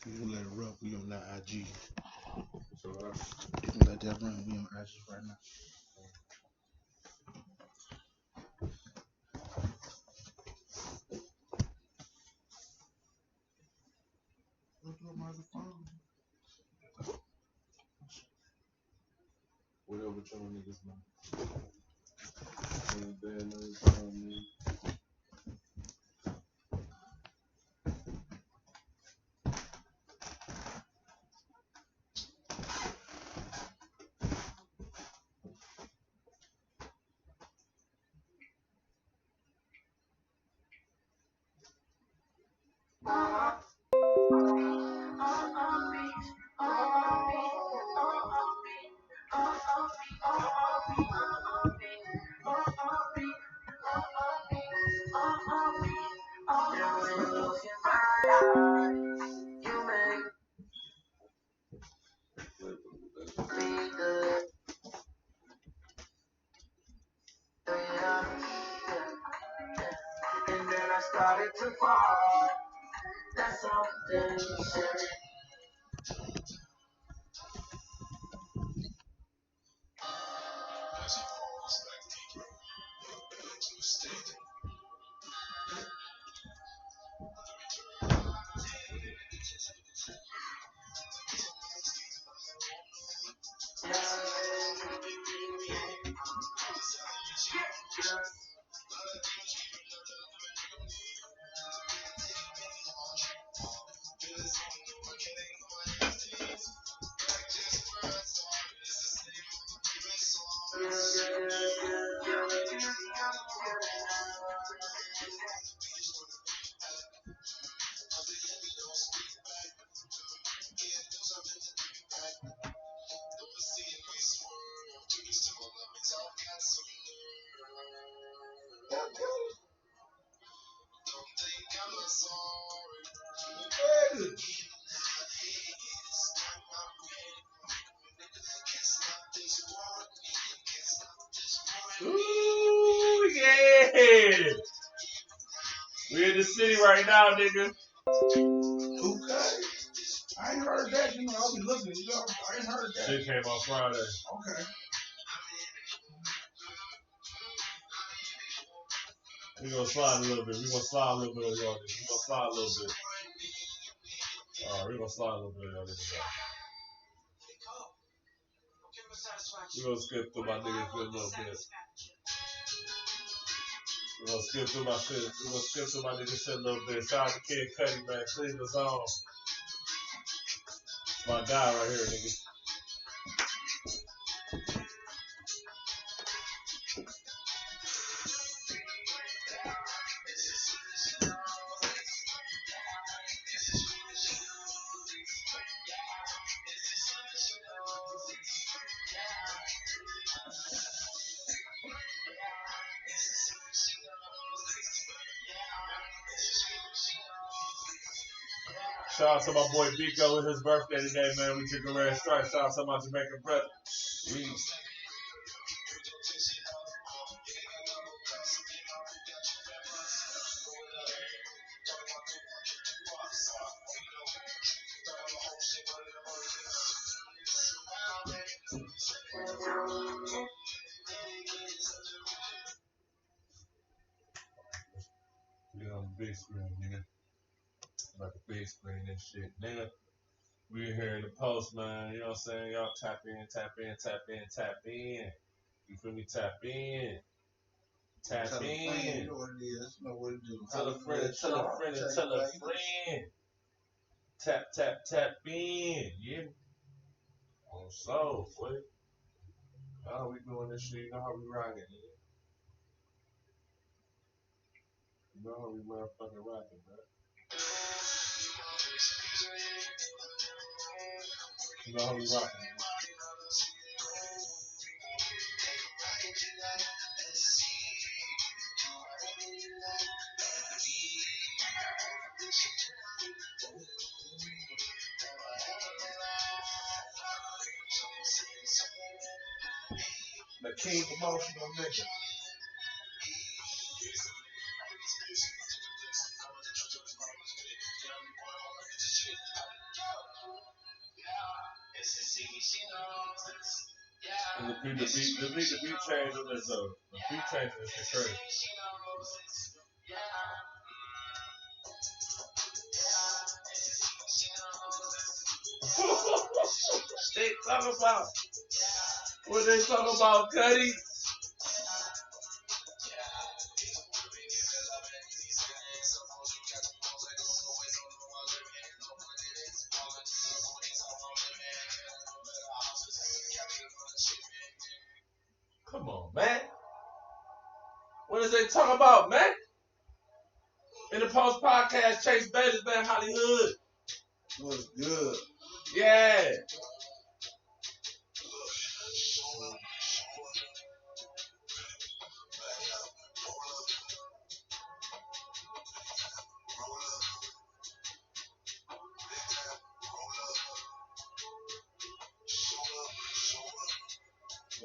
You can let it rub. We on that IG. So you can let that run. We on IG right now. Look at my phone. Whatever y'all niggas know. Ain't bad no time, man. And then I started to fall. That's something. Ooh, yeah. We in the city right now, nigga. Okay. I ain't heard that. You know, I'll be looking. You know, I ain't heard that. Shit came out Friday. Okay. We gonna slide a little bit. We gonna slide a little bit on y'all niggas. We gonna slide a little bit. Alright, we gonna slide a little bit on y'all niggas. We gonna skip through my niggas for a little bit. We gonna skip through my shit. We gonna skip through my niggas shit a little bit. Shout out to Kid Cudi, man. Clean us on. My guy right here, nigga. Shout out to my boy Biko with his birthday today, man. We drinking red stripe. Shout out to my Jamaican brother. We on the big screen, nigga. Like the big screen and shit, nigga. We here in the post, man. You know what I'm saying? Y'all tap in, tap in, tap in, tap in. You feel me? Tap in. Tap Tell a friend, in. you know what it is. You know what to do. Tell a friend, tell a friend, and tell a friend. Tap, tap, tap in. Yeah. On soul, boy. You know how we doing this shit. You know how we rocking, nigga. You know how we motherfucking rocking, man. You know how we rocking, man. The king emotional nigga. And the beat change on this though. The beat change on this is crazy. They talking about what they talking about, Cuddy? Come on, man. What is they talking about, man? In the post podcast, Chase Bailey's man, Hollywood. What's good? Yeah.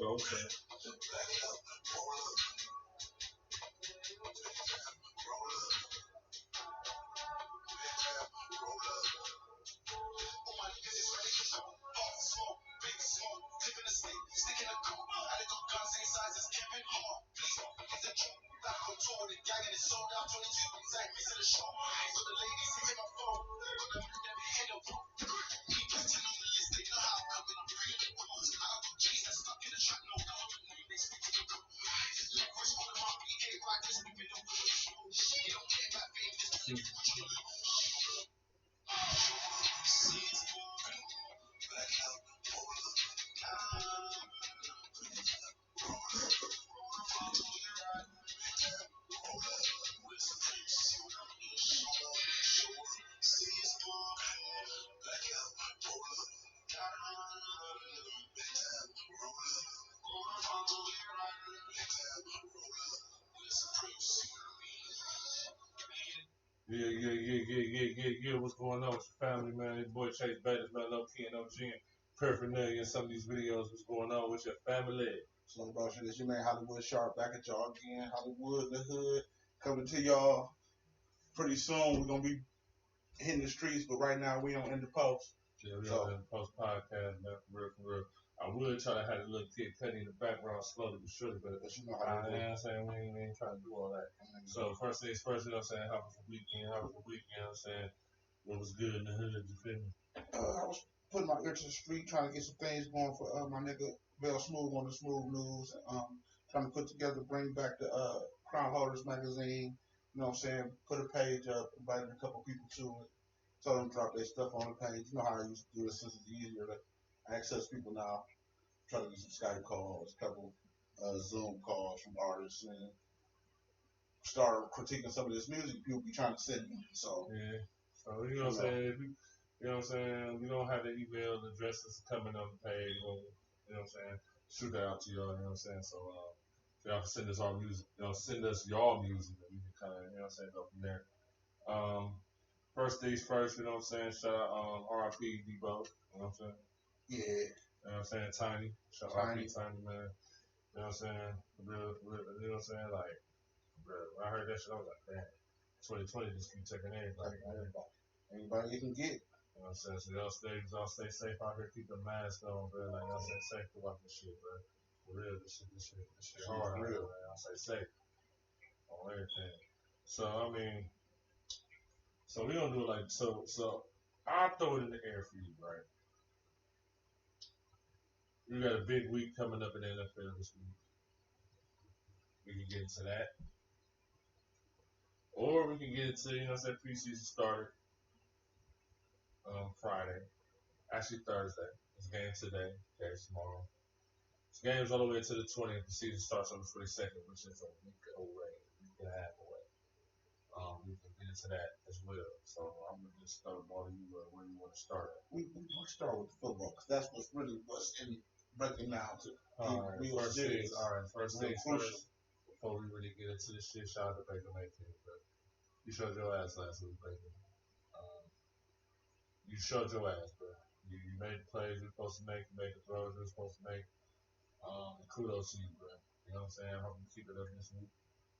Okay. Yeah. What's going on with your family, man? Your boy Chase Bailey's man, Low Key and OG and Paraphernalia in some of these videos. What's going on with your family? Something about shit. It's your man Hollywood Sharp back at y'all again. Hollywood, the hood, coming to y'all pretty soon. We're gonna be hitting the streets, but right now we on In the Post. Yeah, we on the Post podcast, man, for real. I would try to have a little kid cutting in the background slowly but surely, but you know how you know what I'm saying, we ain't trying to do all that. So first things first, you know what I'm saying, how was the weekend, you know what I'm saying, what was good in the hood, you feel me? I was putting my ear to the street, trying to get some things going for my nigga Bell Smooth on the Smooth News. Trying to put together, bring back the Crown Holders magazine. You know what I'm saying? Put a page up, invited a couple people to it. Told them to drop their stuff on the page. You know how I used to do it since it's easier to access people now. Try to get some Skype calls, a couple Zoom calls from artists, and start critiquing some of this music people be trying to send me. So yeah. So you know what I'm saying? You know what I'm saying? We don't have the email addresses coming on the page. You know what I'm saying? Shoot that out to y'all. You know what I'm saying? So y'all can send us our music. You know, send us y'all music, and we can kind of, you know what I'm saying, go from there. First things first, you know what I'm saying? Shout out R.I.P. Debo. You know what I'm saying? Yeah. You know what I'm saying? Tiny. Shout out to Tiny, man. You know what I'm saying? Real, you know what I'm saying? Like, bro, when I heard that shit, I was like, damn, 2020 just keep taking in. Like, anybody you can get. You know what I'm saying? So y'all stay safe out here, keep the mask on, bro. Like, y'all stay safe throughout this shit, bro. For real, this shit hard. For real. Y'all stay safe on everything. So, I mean, so we gonna do it like, so I'll throw it in the air for you, right? We got a big week coming up in the NFL this week. We can get into that. Or we can get into, you know what I'm saying, preseason started Friday. Actually Thursday. It's game today. Okay, tomorrow. This game's all the way to the 20th. The season starts on the 22nd, which is a week away. A week and a half away. We can get into that as well. So I'm going to just throw the ball to you where you want to start at. We start with the football because that's what's in breaking down to. Alright, first things first. Before we really get into this shit, shout out to Baker Mayfield. But you showed your ass last week, Baker. You showed your ass, bro. You made the plays you're supposed to make. You made the throws you're supposed to make. Kudos to you, bro. You know what I'm saying? I hope you keep it up this week.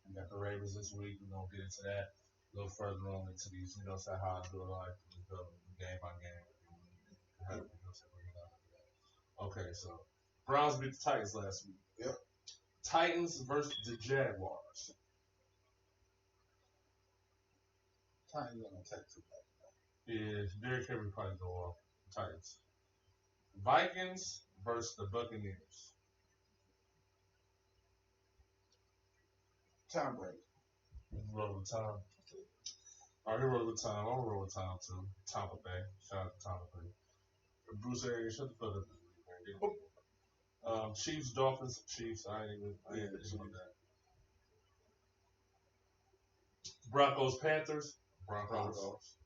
We got the Ravens this week. We're going to get into that a little further on into these, you know, say how I do it like we go game by game. Okay, so Browns beat the Titans last week. Yep. Titans versus the Jaguars. Titans gonna take two back. Yeah, Derrick Henry probably go off. Titans. Vikings versus the Buccaneers. Tom Brady. Roll with time. All right, here roll with time. I'm gonna roll with time too. Tampa Bay. Shout out to Tampa Bay. Bruce Arians, shut the fuck up this week, man. Chiefs, Dolphins, Chiefs. I ain't even doing that. Broncos, Panthers, Broncos.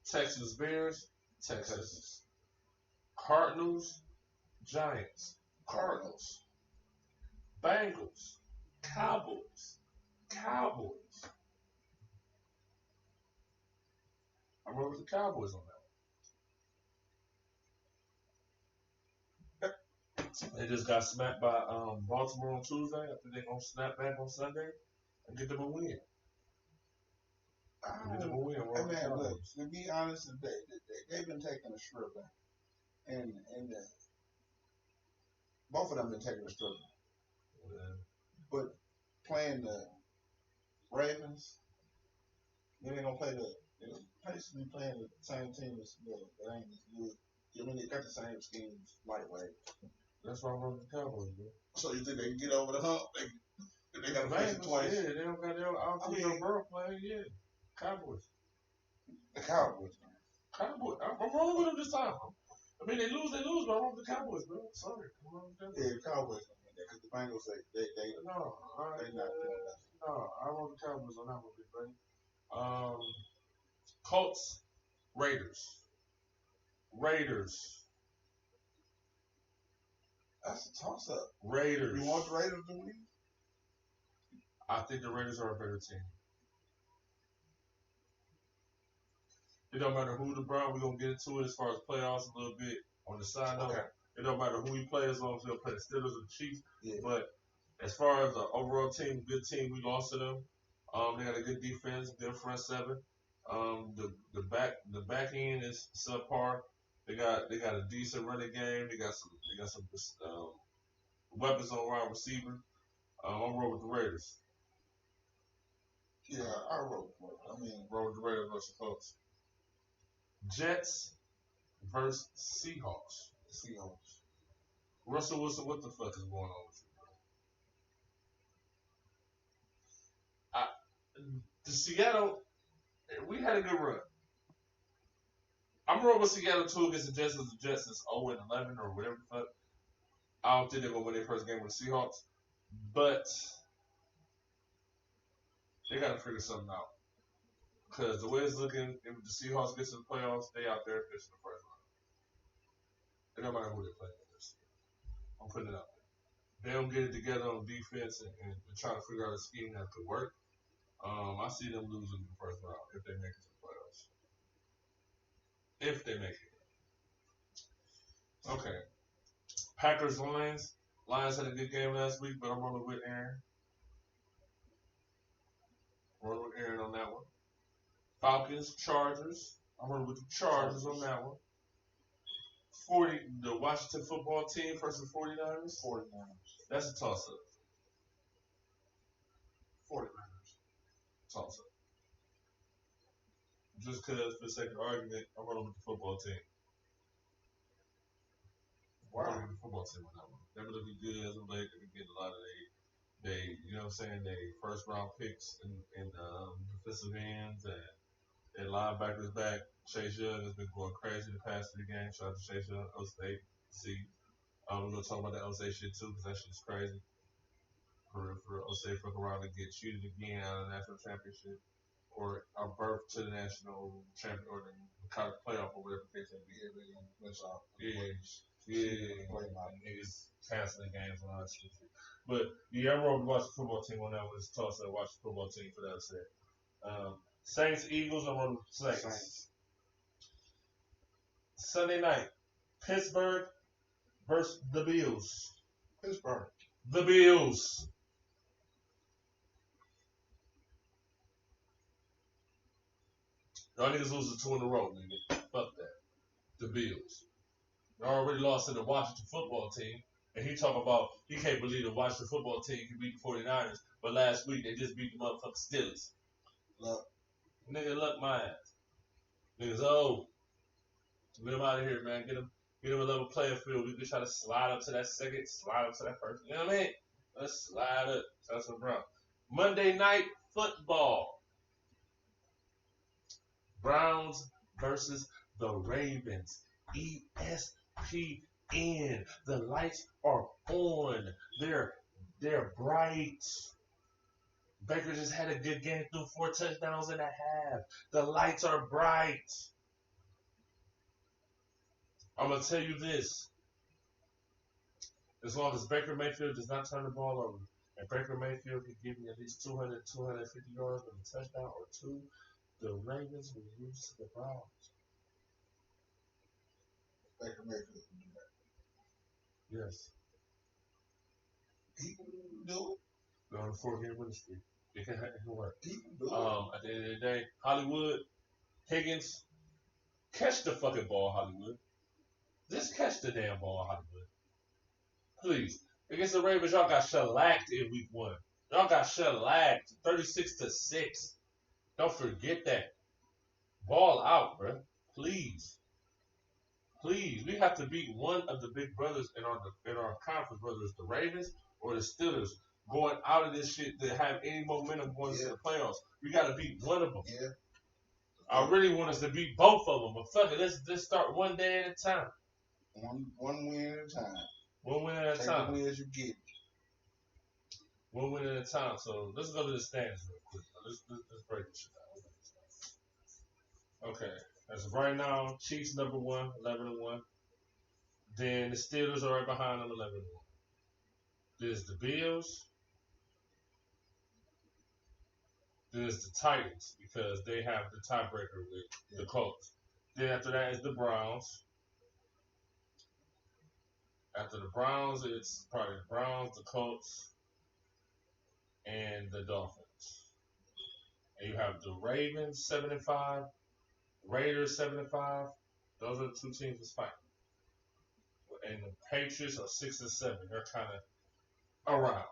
Texans, Bears, Texans. Cardinals, Giants, Cardinals. Bengals, Cowboys. I remember the Cowboys on that one. They just got smacked by Baltimore on Tuesday. I think they're gonna snap back on Sunday and get them a win. Get them a win. Man, look, to be honest, they've been taking a strip back, and both of them been taking a strip back. Yeah. But playing the Ravens, then they're gonna play basically playing the same team as that ain't as good. I mean, they got the same schemes, lightweight. That's why I'm running the Cowboys, bro. So you think they can get over the hump? They got to face it twice. Yeah, they don't got their. I don't think Joe Burrow playing. Yeah, Cowboys. The Cowboys. Cowboys. I'm rolling with them this time. I mean, they lose, but I'm rolling with the Cowboys, bro. Sorry, I'm rolling with them. Yeah, the Cowboys. Because the Bengals, they not doing that. No, I roll the Cowboys on that one, big buddy. Colts, Raiders. That's a toss-up. Raiders. You want the Raiders to win? I think the Raiders are a better team. It don't matter who the Browns, we're going to get into it as far as playoffs a little bit on the side note. Okay. It don't matter who we play as long as we'll play the Steelers or the Chiefs. Yeah. But as far as the overall team, good team, we lost to them. They got a good defense, good front seven. The back end is subpar. They got a decent running game. They got some weapons on wide receiver. I'm roll with the Raiders. Yeah, I roll with them. I mean, roll with the Raiders versus Colts. Jets versus Seahawks. Russell Wilson, what the fuck is going on with you, bro? The Seattle, we had a good run. I'm rolling with Seattle too against the Jets. The Jets is 0-11 or whatever the fuck. I don't think they're gonna win their first game with the Seahawks, but they gotta figure something out. Because the way it's looking, if the Seahawks get to the playoffs, they out there fishing the first round. It don't matter who they play against. I'm putting it out there. They don't get it together on defense and try to figure out a scheme that could work. I see them losing the first round if they make it to the playoffs. If they make it. Okay. Packers, Lions. Lions had a good game last week, but I'm rolling with Aaron. Rolling with Aaron on that one. Falcons, Chargers. I'm rolling with the Chargers on that one. The Washington football team versus 49ers. 49ers. That's a toss-up. 49ers. Toss-up. Just because, for the sake of argument, I'm rolling with the football team. Wow. I'm rolling with the football team on that one. They're looking good as of late. They're getting a lot of they, you know what I'm saying, they first round picks in defensive ends and their linebackers back. Chase Young has been going crazy the past 3 games. Shout out to Chase Young, O-State. We're going to talk about that O-State shit too because that shit's crazy. For O-State fuck around and get cheated again out of the national championship or a berth to the national champion or the college playoff or whatever the case may be. Niggas canceling games and all that shit. But yeah, I'm rolling to watch the football team on that one. It's toss up. Watch the football team for that set. Saints, Eagles, I'm rolling with the Saints. Sunday night, Pittsburgh versus the Bills. Pittsburgh. The Bills. Y'all niggas losing 2 in a row, nigga. Fuck that. The Bills. They already lost to the Washington football team. And he talk about he can't believe the Washington football team can beat the 49ers, but last week they just beat the motherfucking Steelers. Look, Nigga, look my ass. Niggas, oh, get him out of here, man. Get him a level player field. We can try to slide up to that second, slide up to that first. You know what I mean? Let's slide up. That's what Brown. Monday night football. Browns versus the Ravens. ESPN. The lights are on. They're bright. Baker just had a good game, threw 4 touchdowns and a half. The lights are bright. I'm going to tell you this. As long as Baker Mayfield does not turn the ball over, and Baker Mayfield can give me at least 200, 250 yards with a touchdown or two, the Ravens will lose to the Browns. Baker Mayfield can do that. Yes. He can do it. They're on a 4-game winning streak. It can work. He can do it. At the end of the day, Hollywood, Higgins, catch the fucking ball, Hollywood. Just catch the damn ball, Hollywood. Please. Against the Ravens, y'all got shellacked in week 1. Y'all got shellacked 36-6. Don't forget that. Ball out, bro. Please. Please. We have to beat one of the big brothers in our conference, whether it's the Ravens or the Steelers, going out of this shit to have any momentum going into the playoffs. We got to beat one of them. Yeah. I really want us to beat both of them, but fuck it. Let's start one day at a time. One win at a time. One win at a time. Take the wins you get. One win at a time. So let's go to the standings real quick. Let's break this shit down. Okay. As of right now, Chiefs number 1, 11-1. Then the Steelers are right behind them, 11-1. There's the Bills. There's the Titans because they have the tiebreaker with the Colts. Then after that is the Browns. After the Browns, it's probably the Browns, the Colts, and the Dolphins. And you have the Ravens 7-5, Raiders 7-5. Those are the 2 teams that's fighting. And the Patriots are 6-7. They're kind of around.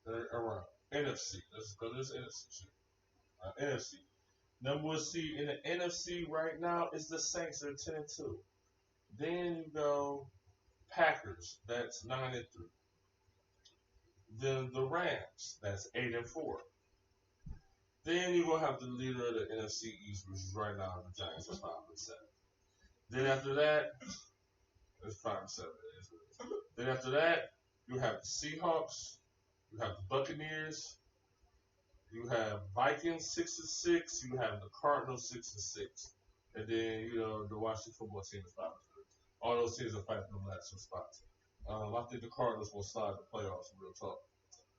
They're around. NFC. Let's go to this NFC shit. NFC. Number 1 seed in the NFC right now is the Saints. They're 10-2. Then you go Packers. That's 9-3. Then the Rams. That's 8-4. Then you're gonna have the leader of the NFC East, which is right now the Giants. That's 5-7. Then after that, it's 5-7. Then after that, you have the Seahawks. You have the Buccaneers. You have Vikings 6-6. You have the Cardinals 6-6. And then, the Washington football team is 5-3. All those teams are fighting for the last 2 spots. I think the Cardinals will slide the playoffs, real talk.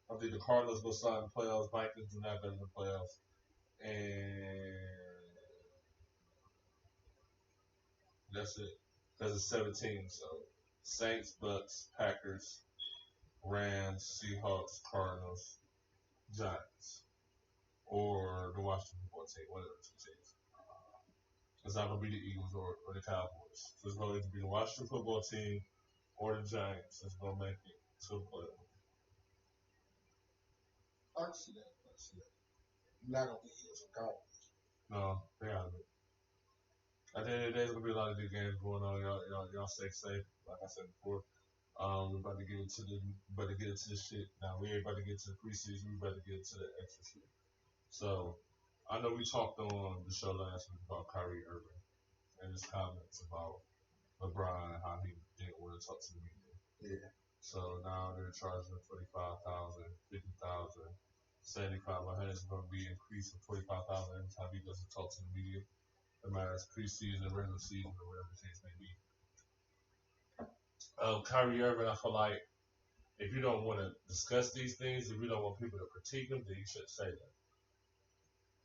I think the Cardinals will slide the playoffs. Vikings do not get in the playoffs. And that's it. Because it's 17. So Saints, Bucks, Packers, Rams, Seahawks, Cardinals, Giants. Or the Washington football team, one of the 2 teams. It's not going to be the Eagles or the Cowboys. So it's going to be the Washington football team or the Giants that's going to make it to the playoffs. I can see that. Not going to be Eagles or Cowboys. No, they out of it. At the end of the day, there's going to be a lot of good games going on. Y'all stay safe, like I said before. We're about to get into this shit. Now, we ain't about to get to the preseason. We're about to get into the extra shit. So, I know we talked on the show last week about Kyrie Irving and his comments about LeBron and how he didn't want to talk to the media. Yeah. So now they're charging him $45,000, $50,000, $75,000. It's going to be increased to $45,000 every time he doesn't talk to the media. No matter if it's preseason, regular season, or whatever the case may be. Kyrie Irving, I feel like if you don't want to discuss these things, if you don't want people to critique them, then you should say that.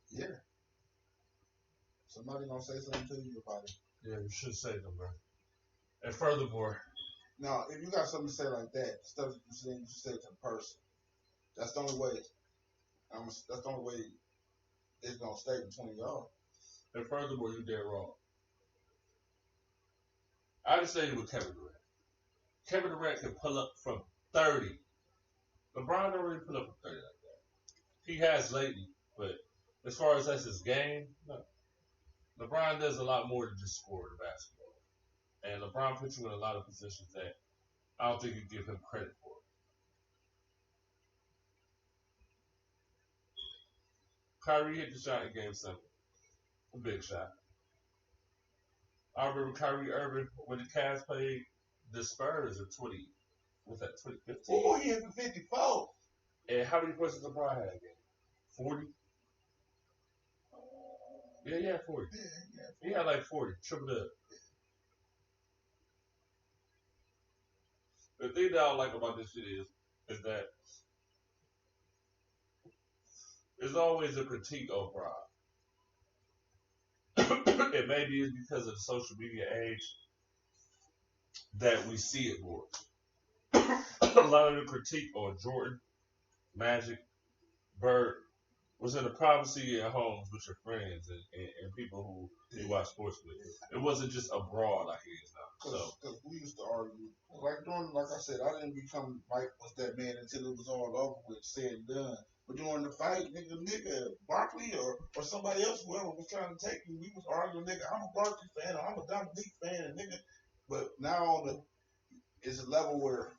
Yeah. Somebody gonna say something to you about it. Yeah, you should say them, man. And furthermore, now, if you got something to say like that, stuff that you should say it to the person. That's the only way. That's the only way it's gonna stay between y'all. and furthermore, you dead wrong. I just say it with Kevin Durant. Kevin Durant can pull up from 30. LeBron don't really pull up from 30 like that. He has lately, but as far as that's his game, no. LeBron does a lot more than just score the basketball. And LeBron puts you in a lot of positions that I don't think you give him credit for. Kyrie hit the shot in Game 7. A big shot. I remember Kyrie Irving when the Cavs played the Spurs in 2015? Oh, he hit the 54. And how many points did LeBron have that game? 40? Yeah, he had 40. Yeah. He had like 40, tripled up. The thing that I don't like about this shit is that there's always a critique of Bron. And maybe it's because of the social media age that we see it more. A lot of the critique on Jordan, Magic, Bird was in the privacy of your homes with your friends and people who you watch sports with. It wasn't just abroad like it is now. Because we used to argue. Like I said, I didn't become Mike was that man until it was all over with, said and done. But during the fight, nigga, Barkley or somebody else, whoever was trying to take me, we was arguing, nigga, I'm a Barkley fan or I'm a Dominique fan, and nigga. But now it's a level where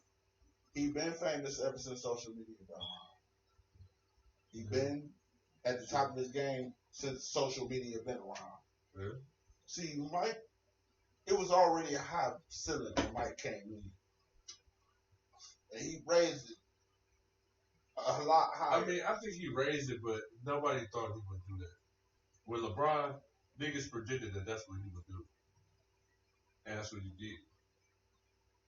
he been famous ever since social media gone. He been at the top of his game since social media been around. Yeah. See, Mike, it was already a high ceiling when Mike came in. And he raised it a lot higher. I mean, I think he raised it, but nobody thought he would do that. With LeBron, niggas predicted that that's what he would do. And that's what he did.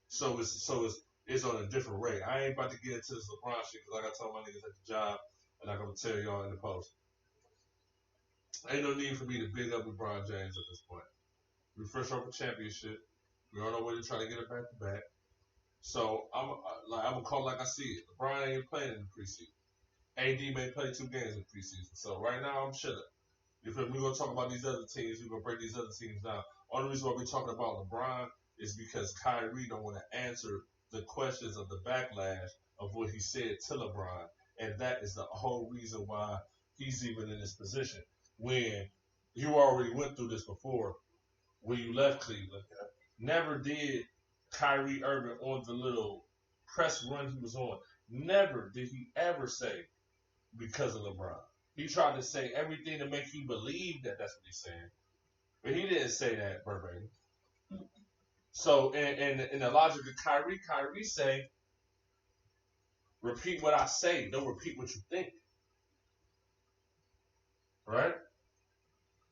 So it's on a different rate. I ain't about to get into this LeBron shit because like I told my niggas at the job, and I'm going to tell y'all in the post. Ain't no need for me to big up LeBron James at this point. We fresh off a championship. We on our way to try to get it back to back. So I'm gonna call it like I see it. LeBron ain't playing in the preseason. AD may play 2 games in the preseason. So right now I'm chilling. You feel me? We're gonna talk about these other teams. We're gonna break these other teams down. Only reason why we're talking about LeBron is because Kyrie don't want to answer the questions of the backlash of what he said to LeBron, and that is the whole reason why he's even in this position. When you already went through this before, when you left Cleveland, never did Kyrie Irving on the little press run he was on, never did he ever say because of LeBron. He tried to say everything to make you believe that that's what he's saying, but he didn't say that verbatim. So, in the logic of Kyrie say, repeat what I say, don't repeat what you think. Right?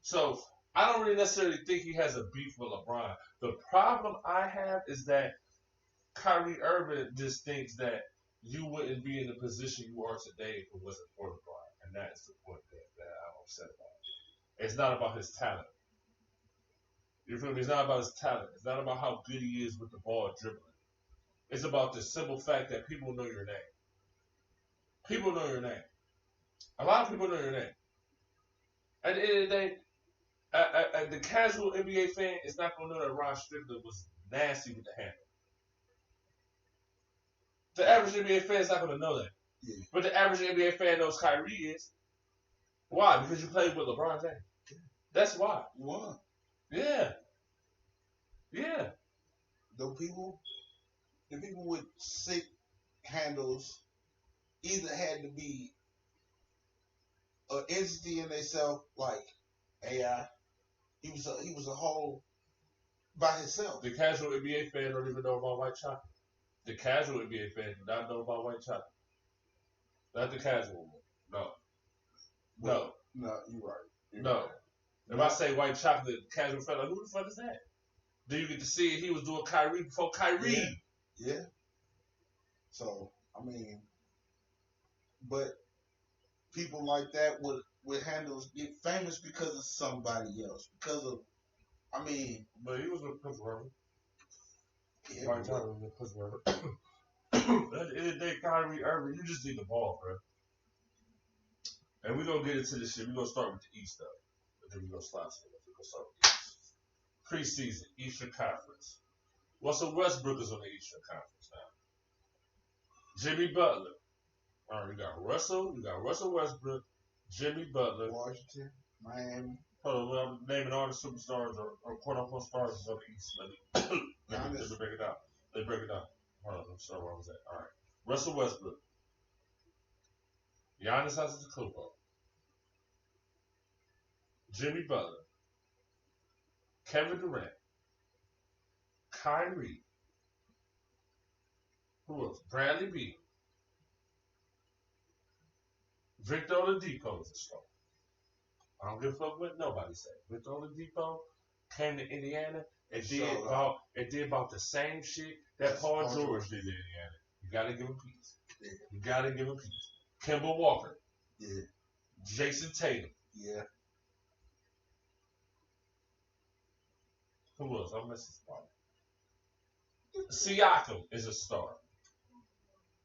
So, I don't really necessarily think he has a beef with LeBron. The problem I have is that Kyrie Irving just thinks that you wouldn't be in the position you are today if it wasn't for LeBron. And that is the point that I'm upset about. It's not about his talent. You feel me? It's not about his talent. It's not about how good he is with the ball dribbling. It's about the simple fact that people know your name. People know your name. A lot of people know your name. At the end of the day, the casual NBA fan is not going to know that Ron Strickland was nasty with the handle. The average NBA fan is not going to know that. Yeah. But the average NBA fan knows Kyrie is. Why? Because you played with LeBron James. That's why. You won. Yeah. Yeah. The people with sick handles either had to be an entity in themselves, like AI. He was a whole by himself. The casual NBA fan don't even know about white chocolate. The casual NBA fan do not know about white chocolate. Not the casual one. No. No, you're right. No. If I say white chocolate, the casual fan, like, who the fuck is that? Then you get to see it. He was doing Kyrie before Kyrie. Yeah. So, I mean, but people like that with handles get famous because of somebody else. Because of, I mean. But he was a pussy rapper. Yeah, White chocolate was a pussy rapper. At the end of the day, Kyrie Irving, you just need the ball, bro. And we're going to get into this shit. We're going to start with the East, though. But then we're going to slide to it. We're going to start with the East. Preseason, Eastern Conference. Russell Westbrook is on the Eastern Conference now. Jimmy Butler. All right, you got Russell Westbrook, Jimmy Butler. Washington, Miami. Hold on, I'm naming all the superstars or quote unquote stars of the East. Let me break it down. Hold on, I'm sorry where I was at. All right. Russell Westbrook, Giannis Antetokounmpo, Jimmy Butler, Kevin Durant, Kyrie. Who else? Bradley Beal. Victor Oladipo is a star. I don't give a fuck what nobody said. Victor Oladipo came to Indiana and did about the same shit that Paul George did in Indiana. You gotta give him peace. Yeah. You gotta give him peace. Kemba Walker. Yeah. Jason Tatum. Yeah. Who else? I'm missing somebody. Siakam is a star.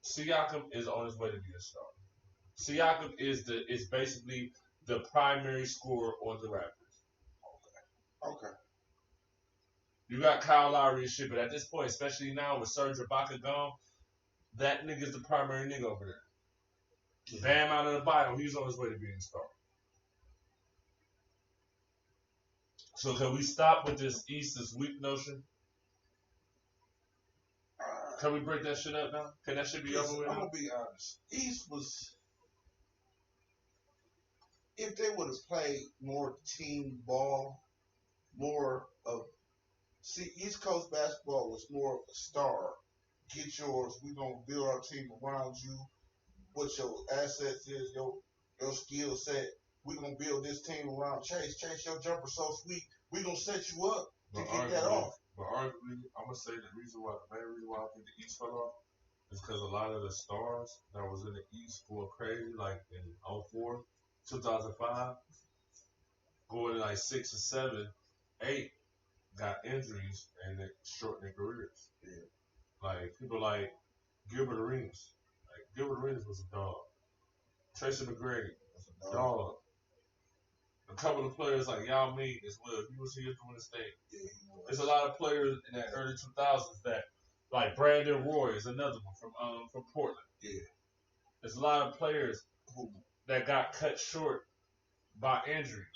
Siakam is on his way to be a star. Siakam is basically the primary scorer on the Raptors. Okay. You got Kyle Lowry and shit, but at this point, especially now with Serge Ibaka gone, that nigga's the primary nigga over there. Yeah. Bam out of the bio, he's on his way to being a star. So can we stop with this East is weak notion? Can we break that shit up now? Can that shit be over with? I'm gonna be honest. East was, if they would have played more team ball, more of, East Coast basketball was more of a star. Get yours. We're gonna build our team around you. What your assets is, your skill set. We're gonna build this team around Chase. Chase, your jumper so sweet. We're gonna set you up to get that off. But arguably, I'm gonna say the main reason why I think the East fell off is because a lot of the stars that was in the East going crazy, like in 04, 2005, going to like 6 or 7, 8, got injuries and it shortened their careers. Yeah. Like people like Gilbert Arenas. Like Gilbert Arenas was a dog. Tracy McGrady was a dog. A couple of players like Yao Ming as well. He was here doing his thing. Yeah, there's a lot of players in that early 2000s that, like Brandon Roy is another one from Portland. Yeah. There's a lot of players that got cut short by injury.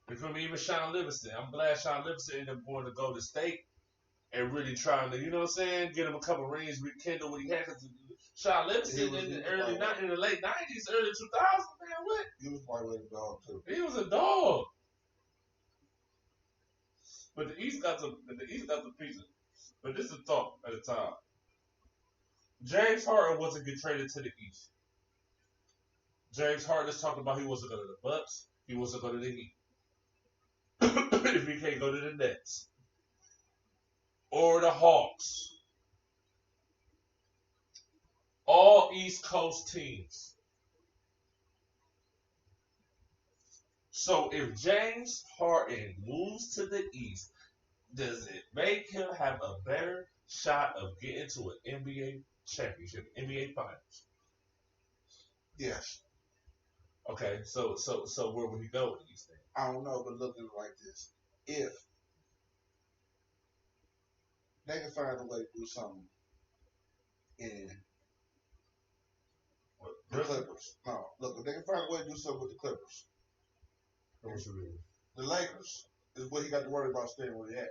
Because even Sean Livingston, I'm glad Sean Livingston ended up going to Golden State and really trying to, you know what I'm saying, get him a couple rings, rekindle what he had. Because Sean Livingston in the late 90s, early 2000s, man, what? He was probably a dog too. He was a dog. But the East got the pieces. But this is a thought at a time. James Harden wasn't get traded to the East. James Harden is talking about he wasn't going to the Bucks. He wasn't going to the Heat. If he can't go to the Nets or the Hawks, all East Coast teams. So if James Harden moves to the East, does it make him have a better shot of getting to an NBA championship, NBA finals? Yes. Okay, so where would he go with these things? I don't know, but look at it like this. If they can find a way to do something in the Clippers. No, look, if they can find a way to do something with the Clippers. What you mean? The Lakers is what he got to worry about staying where he at.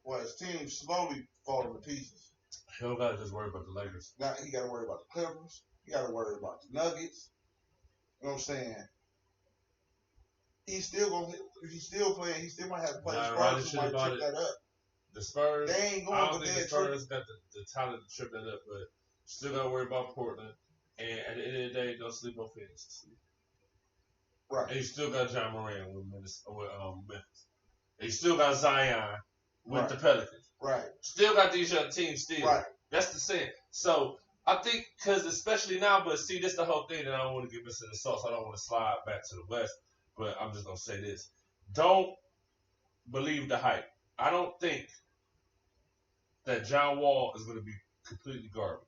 Well, his team slowly falling to pieces. He don't gotta just worry about the Lakers. Now he got to worry about the Clippers. He got to worry about the Nuggets. You know what I'm saying? He's still gonna. If he's still playing, he still might have to play the Spurs. Who might trip that up. The Spurs. They ain't going. I don't think the Spurs got the talent to trip that up, but still gotta worry about Portland. And at the end of the day, don't sleep on Phoenix. Right. And you still got John Moran with Memphis. And you still got Zion with the Pelicans. Right. Still got these young teams still. Right. That's the thing. So I think because especially now, but see, this the whole thing that I don't want to get missing the sauce. I don't want to slide back to the West, but I'm just gonna say this: don't believe the hype. I don't think that John Wall is gonna be completely garbage.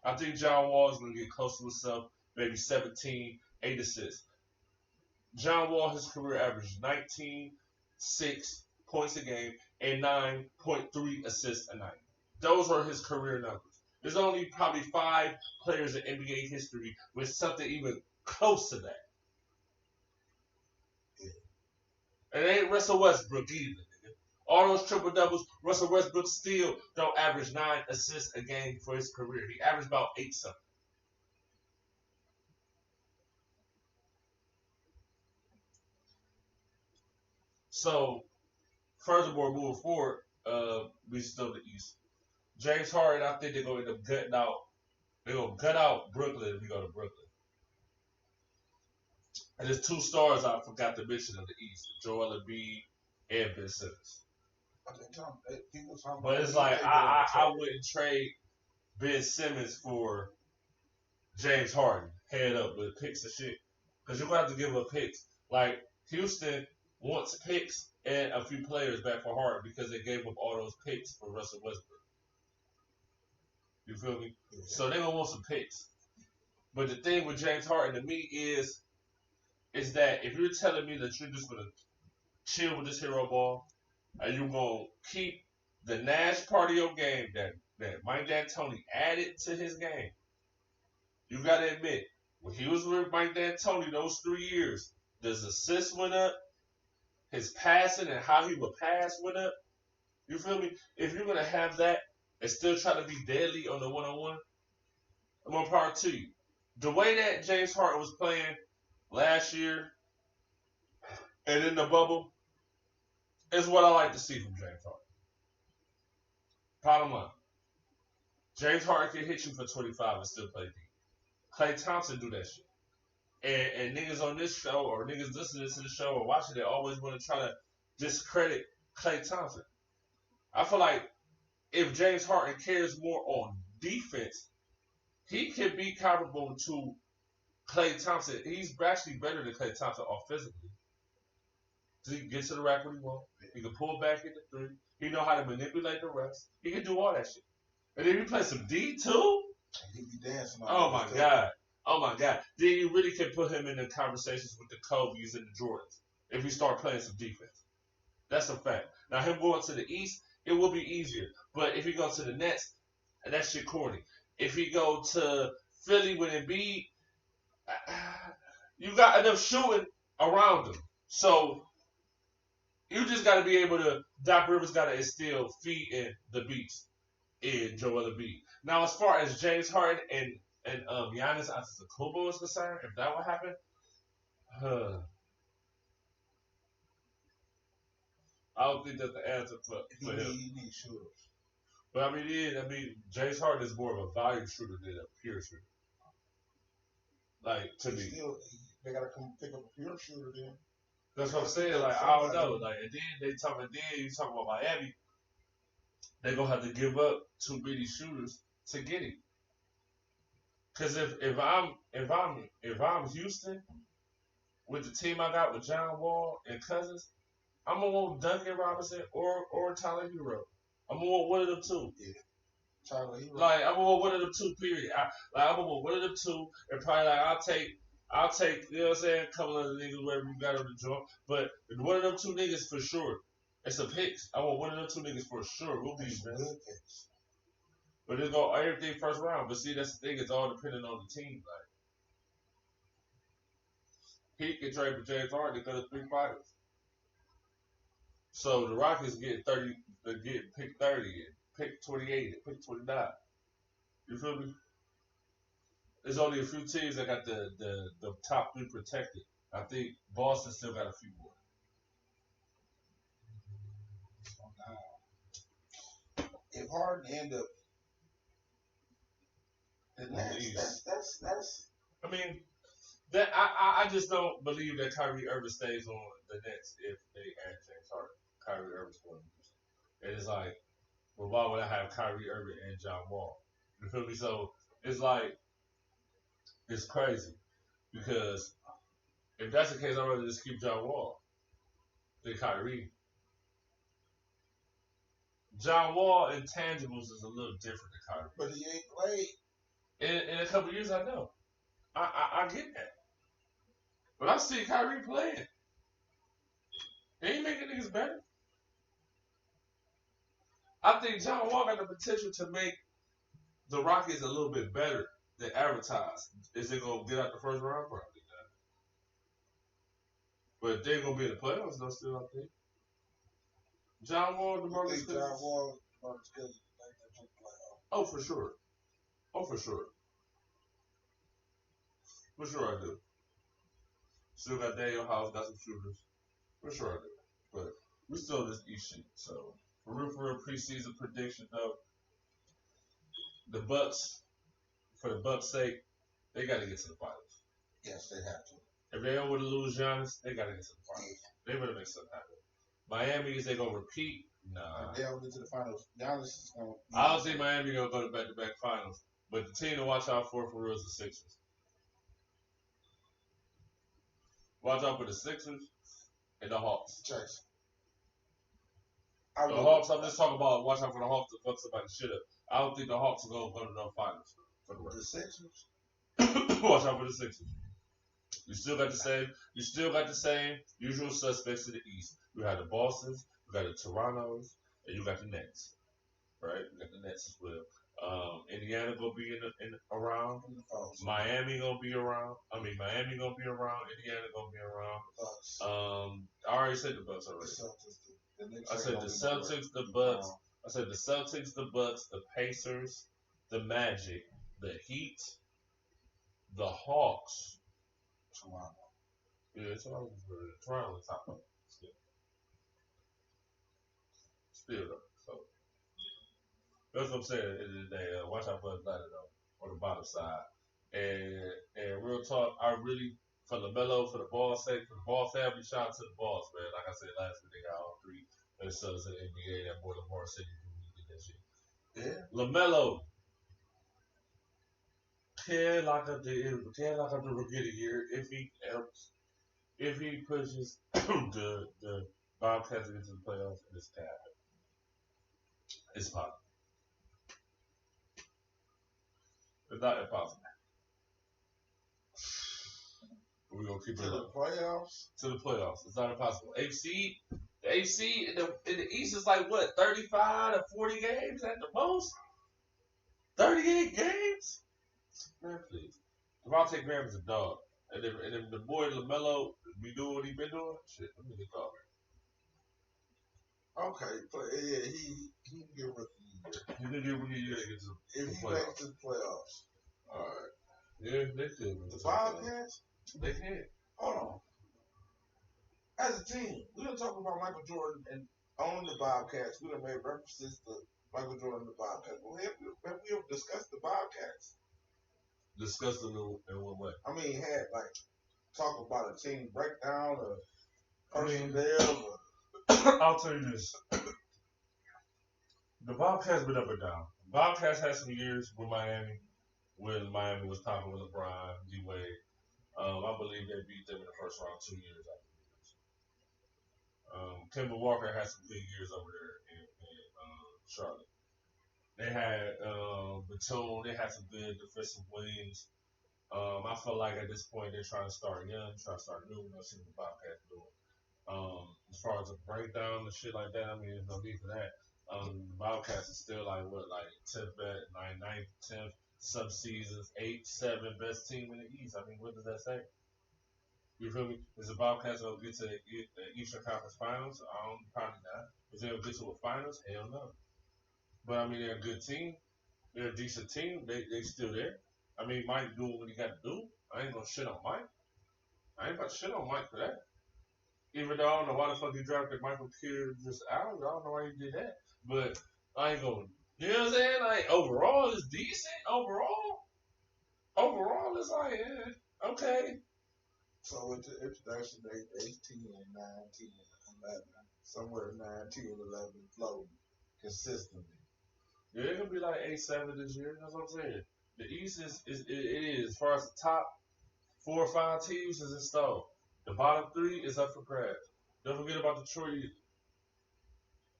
I think John Wall is gonna get close to himself, maybe 17, 8 assists. John Wall, his career average 19, 6, points a game and 9.3 assists a night. Those are his career numbers. There's only probably 5 players in NBA history with something even close to that. And it ain't Russell Westbrook either. All those triple doubles, Russell Westbrook still don't average 9 assists a game for his career. He averaged about 8 something. So, furthermore, moving forward, we still the East. James Harden, I think they're going to end up gutting out. They're going to gut out Brooklyn if we go to Brooklyn. And there's 2 stars I forgot to mention of the East: Joel Embiid and Ben Simmons. But it's like I wouldn't trade Ben Simmons for James Harden head up with picks and shit, because you're gonna have to give up picks. Like Houston wants picks and a few players back for Harden because they gave up all those picks for Russell Westbrook. You feel me? Yeah. So they're gonna want some picks. But the thing with James Harden to me is that if you're telling me that you're just gonna chill with this hero ball and you're gonna keep the Nash part of your game that Mike D'Antoni added to his game, you gotta admit, when he was with Mike D'Antoni those 3 years, his assists went up, his passing and how he would pass went up. You feel me? If you're gonna have that and still try to be deadly on the one-on-one, I'm on power to you. The way that James Harden was playing last year and in the bubble is what I like to see from James Harden. Bottom line, James Harden can hit you for 25 and still play deep. Klay Thompson do that shit. And niggas on this show or niggas listening to the show or watching it always want to try to discredit Klay Thompson. I feel like if James Harden cares more on defense, he can be comparable to Klay Thompson. He's actually better than Klay Thompson offensively. So he can get to the rack when he wants. He can pull back at the 3. He know how to manipulate the refs. He can do all that shit. And then you play some D too? He be dancing. Oh my God. Oh my God. Then you really can put him in the conversations with the Kobe's and the Jordans if you start playing some defense. That's a fact. Now him going to the East, it will be easier. But if he goes to the Nets, that shit corny. If he go to Philly with Embiid, you got enough shooting around him. So you just got to be able to. Doc Rivers got to instill feeding the beast in Joel Embiid. Now, as far as James Harden and Giannis Antetokounmpo is concerned, if that would happen, I don't think that's the answer for him. He needs shooters. But I mean, James Harden is more of a volume shooter than a pure shooter. Like to me, they gotta come pick up a pure shooter then. That's what I'm saying. Like I don't know. Like and then you talking about Miami, they gonna have to give up too many shooters to get him. Cause if I'm Houston with the team I got with John Wall and Cousins, I'm gonna want Duncan Robinson or Tyler Hero. I'm gonna want one of them two. Yeah. Tyler Hero. Like I'm gonna want one of them two. Period. I'm gonna want one of them two, and probably like I'll take, you know what I'm saying, a couple of the niggas wherever you got on the joint. But one of them 2 niggas for sure. It's a picks. I want one of them 2 niggas for sure. We'll be good picks. But it's go everything first round. But see, that's the thing. It's all depending on the team. Like he can trade for James Harden because of 3 fighters. So the Rockets get 30, get pick 30, pick 28, pick 29. You feel me? There's only a few teams that got the top 3 protected. I think Boston still got a few more. If Harden end up, that's. I mean, that I just don't believe that Kyrie Irving stays on the Nets if they add James Harden. Kyrie Irving's going to use it. And it's like, well, why would I have Kyrie Irving and John Wall? You feel me? So it's like. It's crazy because if that's the case, I'd rather just keep John Wall than Kyrie. John Wall intangibles is a little different than Kyrie. But he ain't played. In a couple of years, I know. I get that. But I see Kyrie playing. He ain't making niggas better. I think John Wall got the potential to make the Rockets a little bit better than advertised. Is they gonna get out the first round? Probably not. But they're gonna be in the playoffs though. Still, I think. John Wall, You DeMarcus think John Cousins. Wall, DeMarcus Cousins, think they took the playoff? Oh, for sure. Oh, for sure. For sure, I do. Still got Daniel House, got some shooters. For sure, I do. But we still this East shit. So for real, preseason prediction though, the Bucks, for the Bucks' sake, they got to get to the finals. Yes, they have to. If they don't want to lose Giannis, they got to get to the finals. They better make something happen. Miami, is they gonna repeat? Nah. If they don't get to the finals, Giannis is going to. I don't think Miami gonna go to back-to-back finals. But the team to watch out for real is the Sixers. Watch out for the Sixers and the Hawks. Chase. The Hawks, I'm just talking about watch out for the Hawks to fuck somebody's shit up. I don't think the Hawks are gonna go to the finals for the The rest. Sixers. Watch out for the Sixers. You still got the same usual suspects to the East. You have the Bostons, you got the Torontos, and you got the Nets. Right? You got the Nets as well. Indiana gonna be around. Miami gonna be around. Miami gonna be around. Indiana gonna be around. Bucks. I already said the Bucks already. I said the Celtics, the Bucks. I said the Celtics, the Bucks, the Pacers, the Magic, the Heat, the Hawks. Toronto. Yeah, Toronto on top of it. Still though. So that's what I'm saying at the end of the day. Watch out for Atlanta though, on the bottom side. And real talk, I really for LaMelo, for the ball sake, for the ball family, shout out to the balls, man. Like I said last week, they got all three Minnesota's in the NBA. That boy Lamar City did that shit. Yeah. LaMelo. Can lock up the rookie of the year if he pushes the Bobcats into the playoffs and it's happen. It's possible. It's not impossible. We're gonna keep it To the up. playoffs. To the playoffs. It's not impossible. The AC in the East is like what, 35 to 40 games at the most? 38 games? Man, please. Devontae Graham is a dog. And if the boy LaMelo be doing what he been doing, shit, let me get called. Okay, but yeah, he can get rookie year. He can get rookie year to get to If the he playoffs. makes the playoffs. All right. Yeah, they could. The Bobcats. They can. Hold on. As a team, we don't talk about Michael Jordan and owning the Bobcats. We done made references to Michael Jordan and the Bobcats. Well, have we ever discussed the Bobcats? Discussed in what way? I mean, had like talk about a team breakdown or personnel. I'll tell you this. The Bobcats been up and down. Bobcats had some years with Miami when Miami was popping with LeBron, D-Wade. I believe they beat them in the first round 2 years after. Kemba Walker had some big years over there in Charlotte. They had Batum. They had some good defensive wings. I feel like at this point they're trying to start young, trying to start new. Let's see what the Bobcats doing. As far as a breakdown and shit like that, I mean, there's no need for that. The Bobcats is still like 10th, 9th, 10th, some seasons, 8, 7 best team in the East. I mean, what does that say? You feel me? Is the Bobcats gonna get to the Eastern Conference Finals? Probably not. Is they gonna get to a Finals? Hell no. But I mean, they're a good team. They're a decent team. They still there. I mean, Mike doing what he got to do. I ain't gonna shit on Mike. I ain't about to shit on Mike for that. Even though I don't know why the fuck he drafted Michael Kidd just out. I don't know why he did that. But I ain't gonna. You know what I'm saying? Like overall, it's decent. Overall, it's like okay. So with the introduction, they 18 and 19 and 11, somewhere 19 and 11 floating consistently. Yeah, it's gonna be like 8-7 this year. That's what I'm saying. The East is as far as the top 4 or 5 teams is installed. The bottom 3 is up for grabs. Don't forget about Detroit either.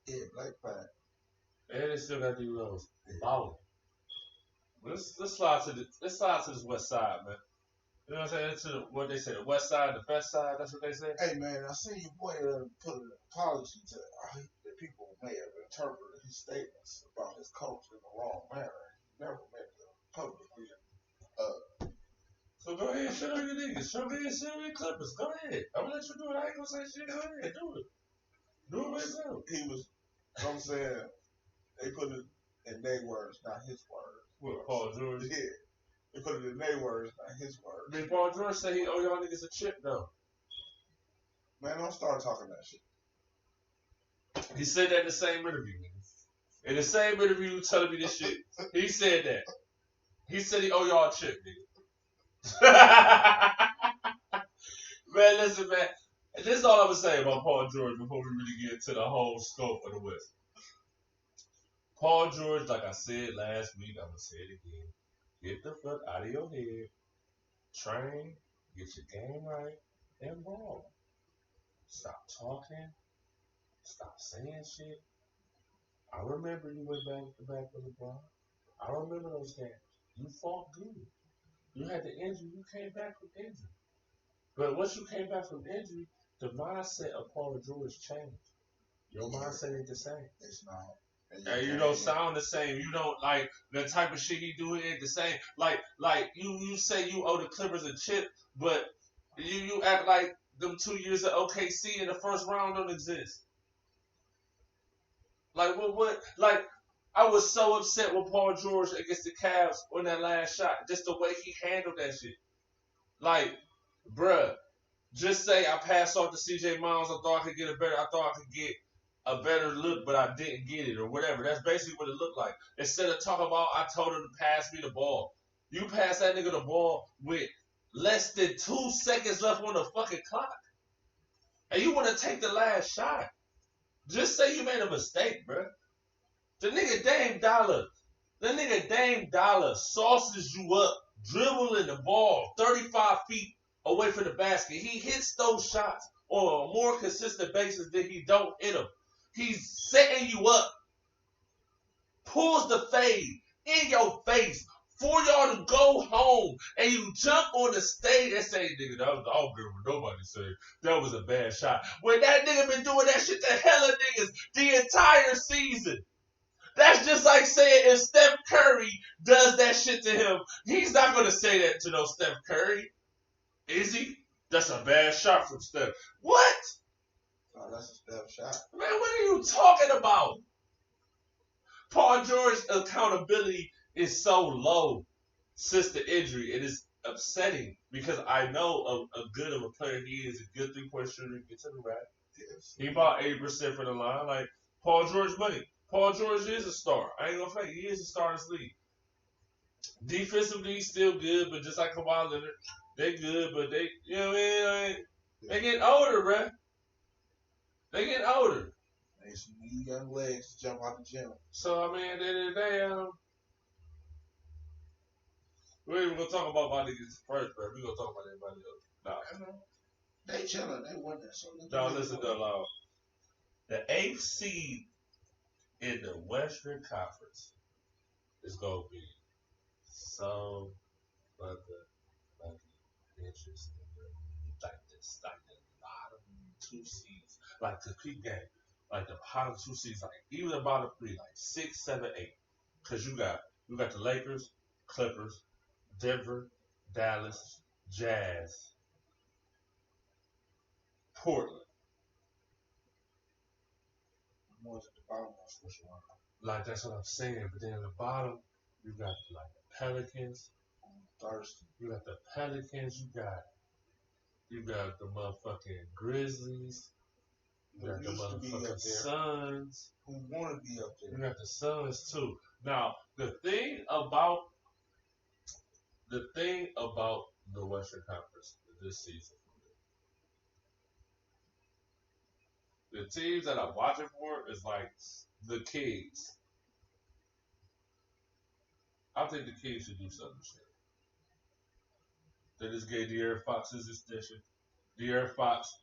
Yeah, Black Pack. And they still got D Rose. Ballin'. Let's slide to this west side, man. You know what I'm saying? What they say, the west side, the best side. That's what they say. Hey man, I seen your boy put an apology to the people may have interpreted his statements about his coach in the wrong manner. He never meant to publicly. So go ahead, show your niggas. Show me your Clippers. Go ahead. I'm gonna let you do it. I ain't gonna say shit. Go ahead, do it. Do it myself. He was, you know what I'm saying, they put it in their words, not his words. What, Paul George? Yeah. They put it in their words, not his words. Did Paul George say he owe y'all niggas a chip though? Man, don't start talking that shit. He said that in the same interview. In the same interview you telling me this shit, he said that. He said he owe y'all a chip, nigga. Man, listen, man. This is all I'm gonna say about Paul George before we really get into the whole scope of the West. Paul George, like I said last week, I'm gonna say it again. Get the fuck out of your head. Train, get your game right, and ball. Stop talking. Stop saying shit. I remember you went back to back with LeBron. I remember those games. You fought good. You had the injury. You came back from injury. But once you came back from injury, the mindset of Paul George changed. Your mindset ain't the same. It's not. And you don't sound the same. You don't like the type of shit he do ain't the same. Like you say you owe the Clippers a chip, but you act like them 2 years of OKC in the first round don't exist. Like what? Like I was so upset with Paul George against the Cavs on that last shot. Just the way he handled that shit. Like, bruh, just say I passed off to CJ Miles. I thought I could get a better look, but I didn't get it or whatever. That's basically what it looked like. Instead of talking about I told him to pass me the ball. You pass that nigga the ball with less than 2 seconds left on the fucking clock. And you want to take the last shot. Just say you made a mistake, bro. The nigga Dame Dollar sauces you up, dribbling the ball 35 feet away from the basket. He hits those shots on a more consistent basis than he don't hit them. He's setting you up, pulls the fade in your face for y'all to go home, and you jump on the stage and say, nigga, I don't care what nobody said. That was a bad shot. When that nigga been doing that shit to hella niggas the entire season. That's just like saying if Steph Curry does that shit to him, he's not going to say that to no Steph Curry. Is he? That's a bad shot from Steph. What? Oh, that's a Steph shot. Man, what are you talking about? Paul George's accountability is so low since the injury. It is upsetting because I know a good of a player he is, a good three-point shooter, gets to the rack. Yes. He bought 80% for the line. Like, Paul George money. Paul George is a star. I ain't gonna fake it. He is a star in this league. Defensively, he's still good, but just like Kawhi Leonard, they good, but they, you know what I mean? Like, they getting older, bruh. They getting older. They some new young legs to jump out the gym. So, I mean, at the end of the day, we ain't even gonna talk about my niggas first, bro. We gonna talk about everybody else. Nah. They chilling. They won that. So No, listen to loud. The 8th seed in the Western Conference is gonna be so fucking interesting. Like this, like the bottom 2 seeds, like the peak game, like the bottom 2 seeds, like even the bottom 3, like 6, 7, 8. Cause you got the Lakers, Clippers, Denver, Dallas, Jazz, Portland. One's at the bottom of the first round. Like that's what I'm saying. But then at the bottom, you got like the Pelicans. Thirsty. You got the Pelicans. You got the motherfucking Grizzlies. You got the motherfucking Suns. Who want to be up there? You got the Suns too. Now the thing about the Western Conference this season, the teams that I'm watching for is like the Kings. I think the Kings should do something. They just gave De'Aaron Fox his extension. De'Aaron Fox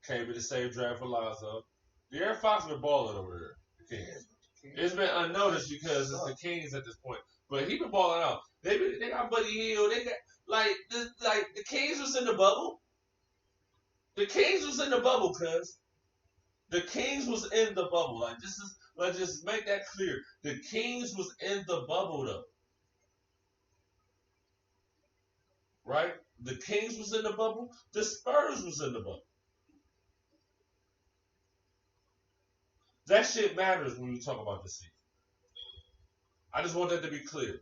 came in the same draft for Lonzo. De'Aaron Fox been balling over there. The Kings. It's been unnoticed because it's the Kings at this point, but he been balling out. They got Buddy Hield. They got the Kings was in the bubble. The Kings was in the bubble, cuz. The Kings was in the bubble. Like, this is Let's just make that clear. The Kings was in the bubble though, right? The Kings was in the bubble. The Spurs was in the bubble. That shit matters when you talk about the season. I just want that to be clear.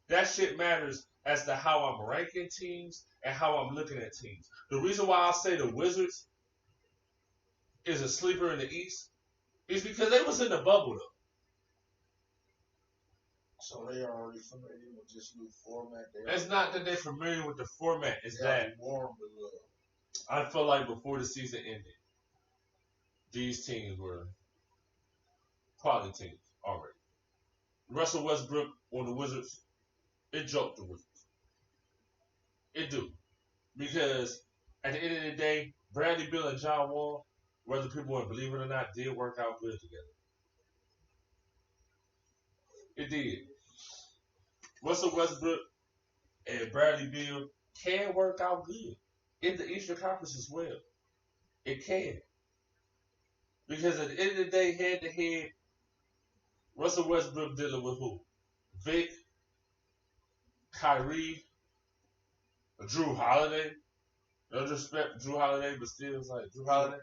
That shit matters as to how I'm ranking teams and how I'm looking at teams. The reason why I say the Wizards is a sleeper in the East is because they was in the bubble though. So they already familiar with this new format. It's not that they're familiar with the format. It's that warm the love. I feel like before the season ended, these teams were quality teams already. Russell Westbrook on the Wizards, it joked the Wizards. It do. Because at the end of the day, Bradley Beal and John Wall, whether people want to believe it or not, did work out good together. It did. Russell Westbrook and Bradley Beal can work out good in the Eastern Conference as well. It can. Because at the end of the day, head to head, Russell Westbrook dealing with who? Vic, Kyrie, Drew Holiday. No disrespect Drew Holiday, but still it's like Drew Holiday.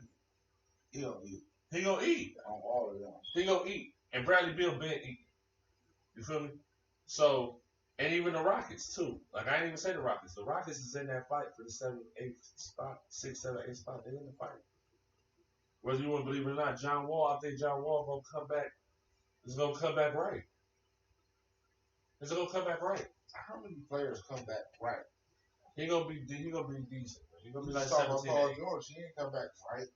He gonna eat. He gonna eat. On all of them. He gonna eat. And Bradley Beal been eating. You feel me? So, and even the Rockets too. Like I didn't even say the Rockets. The Rockets is in that fight for the 7, 8 spot, 6, 7, 8 spot. They're in the fight. Whether you want to believe it or not, John Wall, I think John Wall gonna come back. It's gonna come back right. It's gonna come back right. How many players come back right? He gonna be decent. He gonna be like talking about 17. Paul George. He ain't come back right.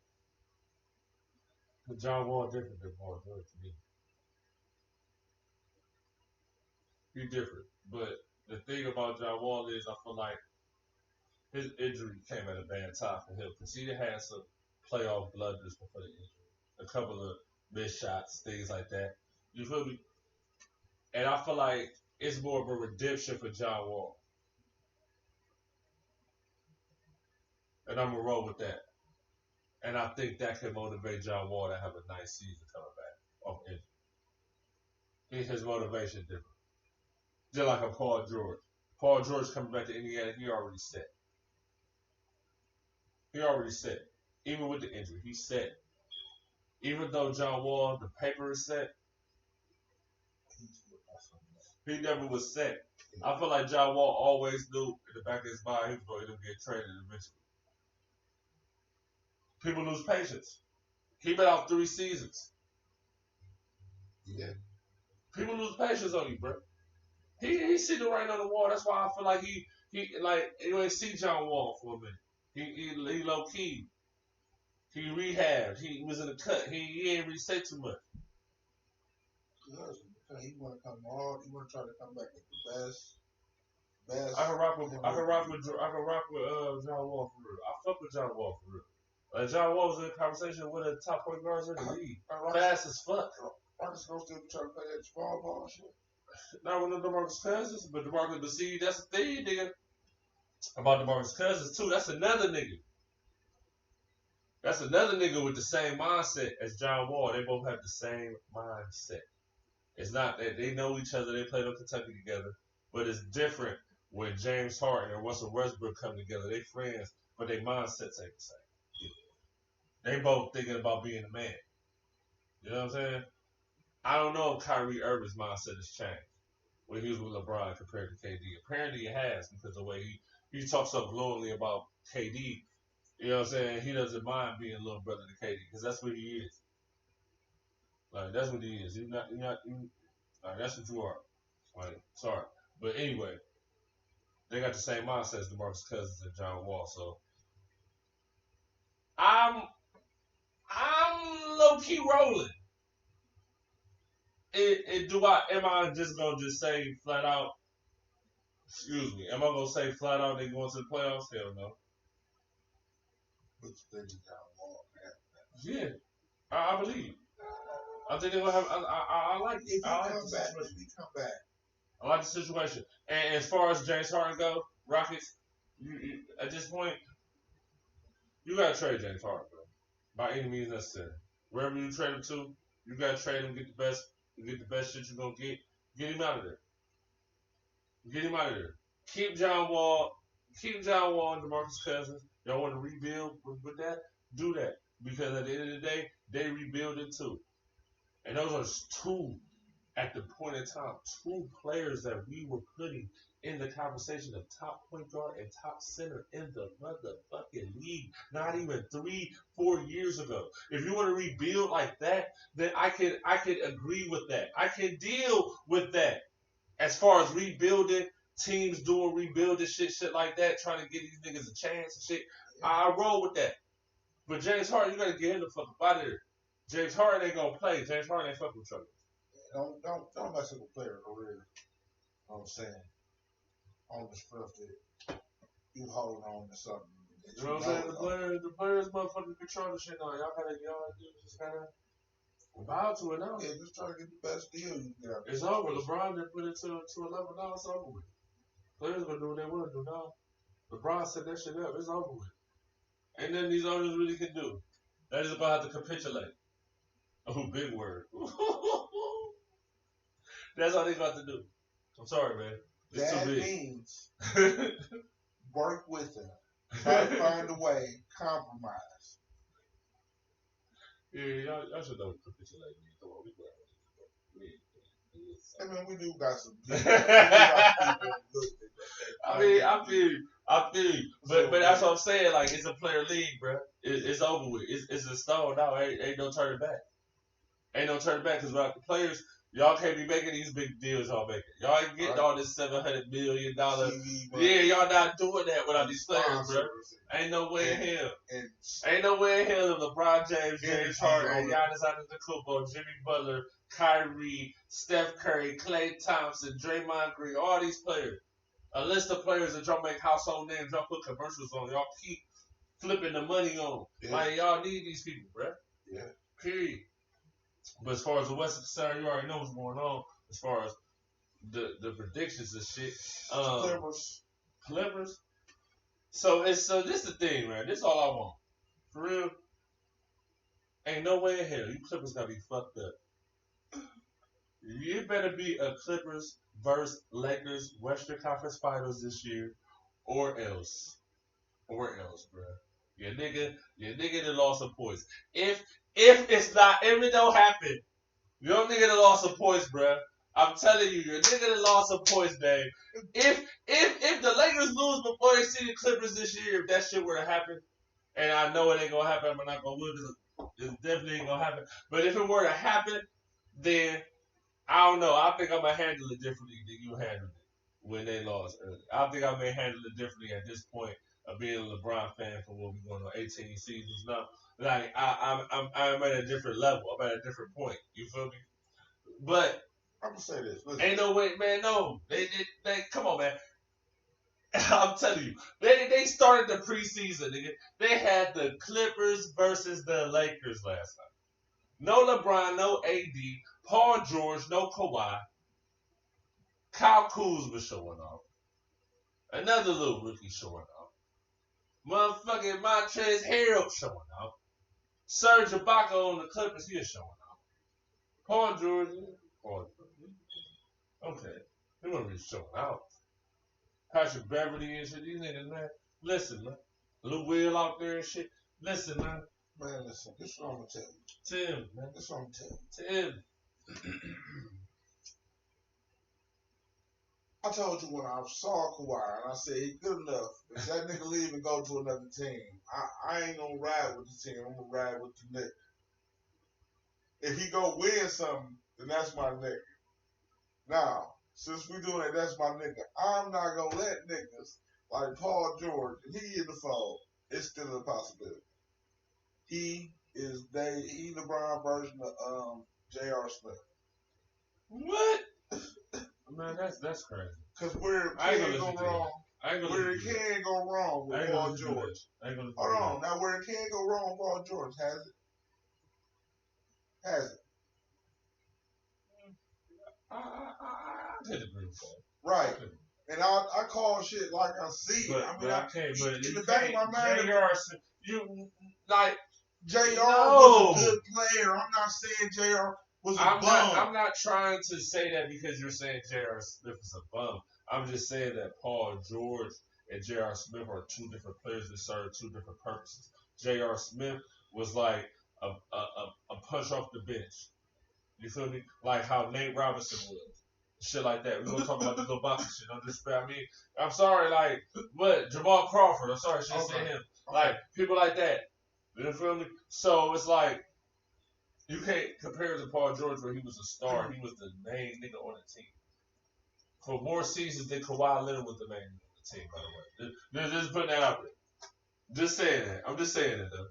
But John Wall different than Paul George to me. He different. But the thing about John Wall is I feel like his injury came at a bad time for him because he had some playoff blunders before the injury. A couple of missed shots, things like that. You feel me? And I feel like it's more of a redemption for John Wall. And I'm going to roll with that. And I think that can motivate John Wall to have a nice season coming back off injury. His motivation different. Just like a Paul George. Paul George coming back to Indiana, he already set. He already set. Even with the injury, he set. Even though John Wall, the paper is set, he never was set. I feel like John Wall always knew in the back of his mind he was going to get traded eventually. People lose patience. He been out 3 seasons. Yeah. People lose patience on you, bro. He see the writing on the wall. That's why I feel like he like you ain't see John Wall for a minute. He low key. He rehabbed. He was in the cut. He ain't really say too much. He want to come hard. He want to try to come back with the best. I can rock with John Wall for real. I fuck with John Wall for real. Like John Wall was in a conversation with the top point guards in the league. Fast as fuck. Rockets gonna still try to play that small ball shit. Not with the DeMarcus Cousins, but DeMarcus, but see, that's the thing, nigga. About DeMarcus Cousins too. That's another nigga. That's another nigga with the same mindset as John Wall. They both have the same mindset. It's not that they know each other. They played on Kentucky together, but it's different when James Harden and Russell Westbrook come together. They friends, but their mindsets ain't the same. They both thinking about being a man. You know what I'm saying? I don't know if Kyrie Irving's mindset has changed when he was with LeBron compared to KD. Apparently it has because the way he talks so glowingly about KD. You know what I'm saying? He doesn't mind being a little brother to KD because that's what he is. Like that's what he is. You're not. Like, that's what you are. Like sorry, but anyway, they got the same mindset as DeMarcus Cousins and John Wall. So I'm low key rolling. Am I just gonna just say flat out? Excuse me. Am I gonna say flat out they going to the playoffs? Hell no. Which they just got Wall, Yeah, I believe. I think they're gonna have. I like. If he I like come the back, situation. if he come back. I like the situation. And as far as James Harden go, Rockets, you at this point, you gotta trade James Harden, bro. By any means necessary. Wherever you trade him to, You gotta trade him, get the best shit you're gonna get. Get him out of there. Get him out of there. Keep John Wall and DeMarcus Cousins. Y'all want to rebuild with that? Do that. Because at the end of the day, they rebuild it too. And those are two, at the point in time, two players that we were putting in the conversation of top point guard and top center in the motherfucking league. Not even 3-4 years ago. If you want to rebuild like that, then I could agree with that. I can deal with that. As far as rebuilding, teams doing rebuilding shit like that, trying to get these niggas a chance and shit, I roll with that. But James Harden, you gotta get him the fuck up out of there. James Harden ain't gonna play. James Harden ain't fucking with trouble. Don't mess with a player career. You know what I'm saying? On the strength that you holding on to something. You know what I'm saying? The players motherfucking control the shit now. Y'all gotta just kinda bow to it now. Yeah, just try to get the best deal you can get. It's over. LeBron did put it to a level now. It's over with. Players gonna do what they want to do now. LeBron set that shit up. It's over with. Ain't nothing these owners really can do. They just gonna have to capitulate. Oh, big word. That's all they got to do. I'm sorry, man. It's that too big. means work with them. Try to find a way, compromise. Yeah, y'all should know capitulate. Come on, I mean, we do got some. I feel you. But that's what I'm saying. Like, it's a player league, bro. It's over with. It's a stone now. Ain't no turning back. Ain't no turning back because without the players, y'all can't be making these big deals y'all making. Y'all ain't getting all this $700 million. Yeah, y'all not doing that without these players, bro. Ain't no way in hell. Ain't no way in hell if LeBron James, James Harden, Giannis Antetokounmpo, Jimmy Butler, Kyrie, Steph Curry, Klay Thompson, Draymond Green, all these players. A list of players that y'all make household names, y'all put commercials on, y'all keep flipping the money on. Yeah. Like, y'all need these people, bro. Yeah. Period. But as far as the West is concerned, you already know what's going on as far as the predictions and shit. Clippers. So this is the thing, man. This is all I want. For real. Ain't no way in hell you Clippers gotta be fucked up. You better be a Clippers versus Lakers Western Conference Finals this year, or else, bro. Your nigga that lost some points. If it don't happen, your nigga that lost some points, bro. I'm telling you, your nigga that lost some points, babe. If the Lakers lose before they see the Clippers this year, if that shit were to happen, and I know it ain't gonna happen, I'm not gonna win because it definitely ain't gonna happen. But if it were to happen, then I don't know. I think I'm gonna handle it differently than you handled it when they lost early. I think I may handle it differently at this point of being a LeBron fan for what we're going on 18 seasons now. Like I'm at a different level. I'm at a different point. You feel me? But I'm gonna say this. Listen. Ain't no way, man. No, they come on, man. I'm telling you, they started the preseason, nigga. They had the Clippers versus the Lakers last night. No LeBron, no AD, Paul George, no Kawhi. Kyle Kuzma was showing off. Another little rookie showing off. Motherfucking Montrezl Harrell showing off. Serge Ibaka on the Clippers, he is showing off. Paul George, okay, he wasn't really showing out. Patrick Beverly and shit, these niggas, man. Listen, man. Lou Will out there and shit. Listen, man. Man, listen, this is what I'm gonna tell you. Tim, man. This is what I'm gonna tell you. Tim. I told you when I saw Kawhi, and I said he good enough. If that nigga leave and go to another team, I ain't gonna ride with the team. I'm gonna ride with the nigga. If he go win something, then that's my nigga. Now, since we doing that, that's my nigga. I'm not gonna let niggas like Paul George, and he in the fold. It's still a possibility. He LeBron version of J.R. Smith. What? Man, that's crazy. Cause where it can't go wrong, where it can go wrong with Paul George. Hold on, now where it can go wrong with Paul George, has it? Has it? I could agree with that. Right. And I call shit like I see it. But I can't. But in the back of my mind, you like J.R. No. was a good player. I'm not saying J.R. was a I'm bum. not trying to say that because you're saying J.R. Smith is a bum. I'm just saying that Paul George and J.R. Smith are two different players that serve two different purposes. J.R. Smith was like a punch off the bench. You feel me? Like how Nate Robinson was. Shit like that. We gonna talk about the little boxing shit. I mean, I'm sorry, like, what? Jamal Crawford. I'm sorry, I shouldn't say him. Like, people like that. You feel me? So it's like, you can't compare it to Paul George where he was a star. He was the main nigga on the team. For more seasons than Kawhi Leonard was the main nigga on the team, by the way. Just putting that out there. Just saying that. I'm just saying that, though.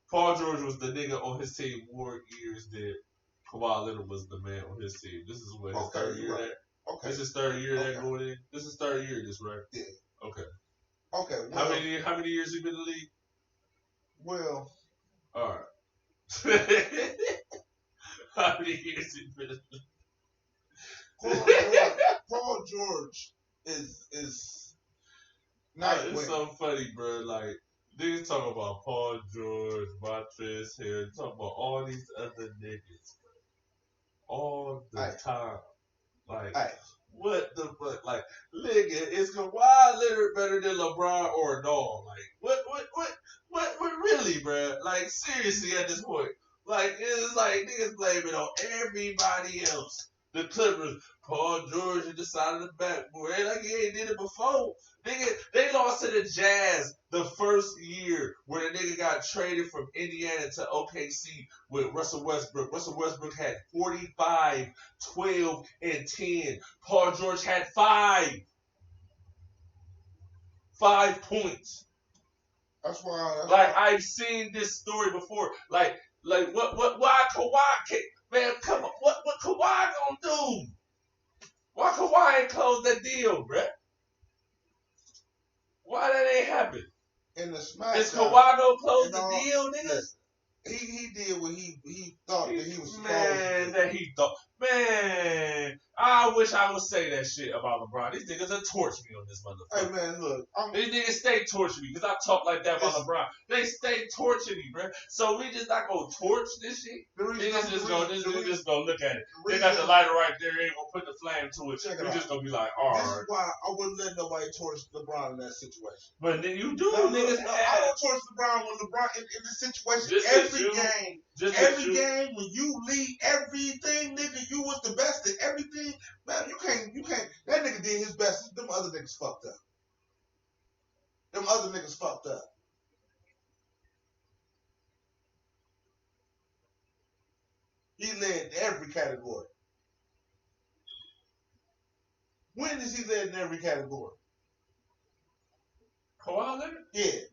Paul George was the nigga on his team more years than Kawhi Leonard was the man on his team. This is what his third year right. there. Okay. This is third year that going in. This is third year, this right? Yeah. Okay. Okay. Well, How many years you been in the league? Well. All right. How many years you been in the league? Paul George is It's night so funny, bro. Like, niggas talking about Paul George, Montrezl Harrell, talking about all these other niggas all the time. Like, what the fuck? Like, nigga, is Kawhi Leonard better than LeBron or no? Like, what really, bro? Like, seriously at this point. Like, it's like niggas blame it on everybody else. The Clippers, Paul George at the side of the backboard. Ain't like he ain't did it before. Nigga, they lost to the Jazz the first year where the nigga got traded from Indiana to OKC with Russell Westbrook. Russell Westbrook had 45, 12, and 10. Paul George had 5. 5 points. That's why. I've seen this story before. Like why Kawhi can't, man, come on. What Kawhi gonna do? Why Kawhi ain't close that deal, bruh? Why that ain't happen? In the SmackDown. Is Kawhi gonna close the deal, nigga? He did what he thought that he was supposed to do. Man, I wish I would say that shit about LeBron. These niggas will torch me on this motherfucker. Hey man, look. These niggas stay torching me because I talk like that about LeBron. They stay torching me, bro. So we just not gonna torch this shit. Niggas just gonna look at it. They got the lighter right there. They ain't gonna put the flame to it. We just gonna be like, all right. This is why I wouldn't let nobody torch LeBron in that situation. But then you do, niggas. I don't torch LeBron when LeBron in this situation. Every game when you lead everything, nigga, you was the best at everything. Man, you can't. That nigga did his best. Them other niggas fucked up. He led every category. When is he led in every category? Kawhi Leonard? Yeah.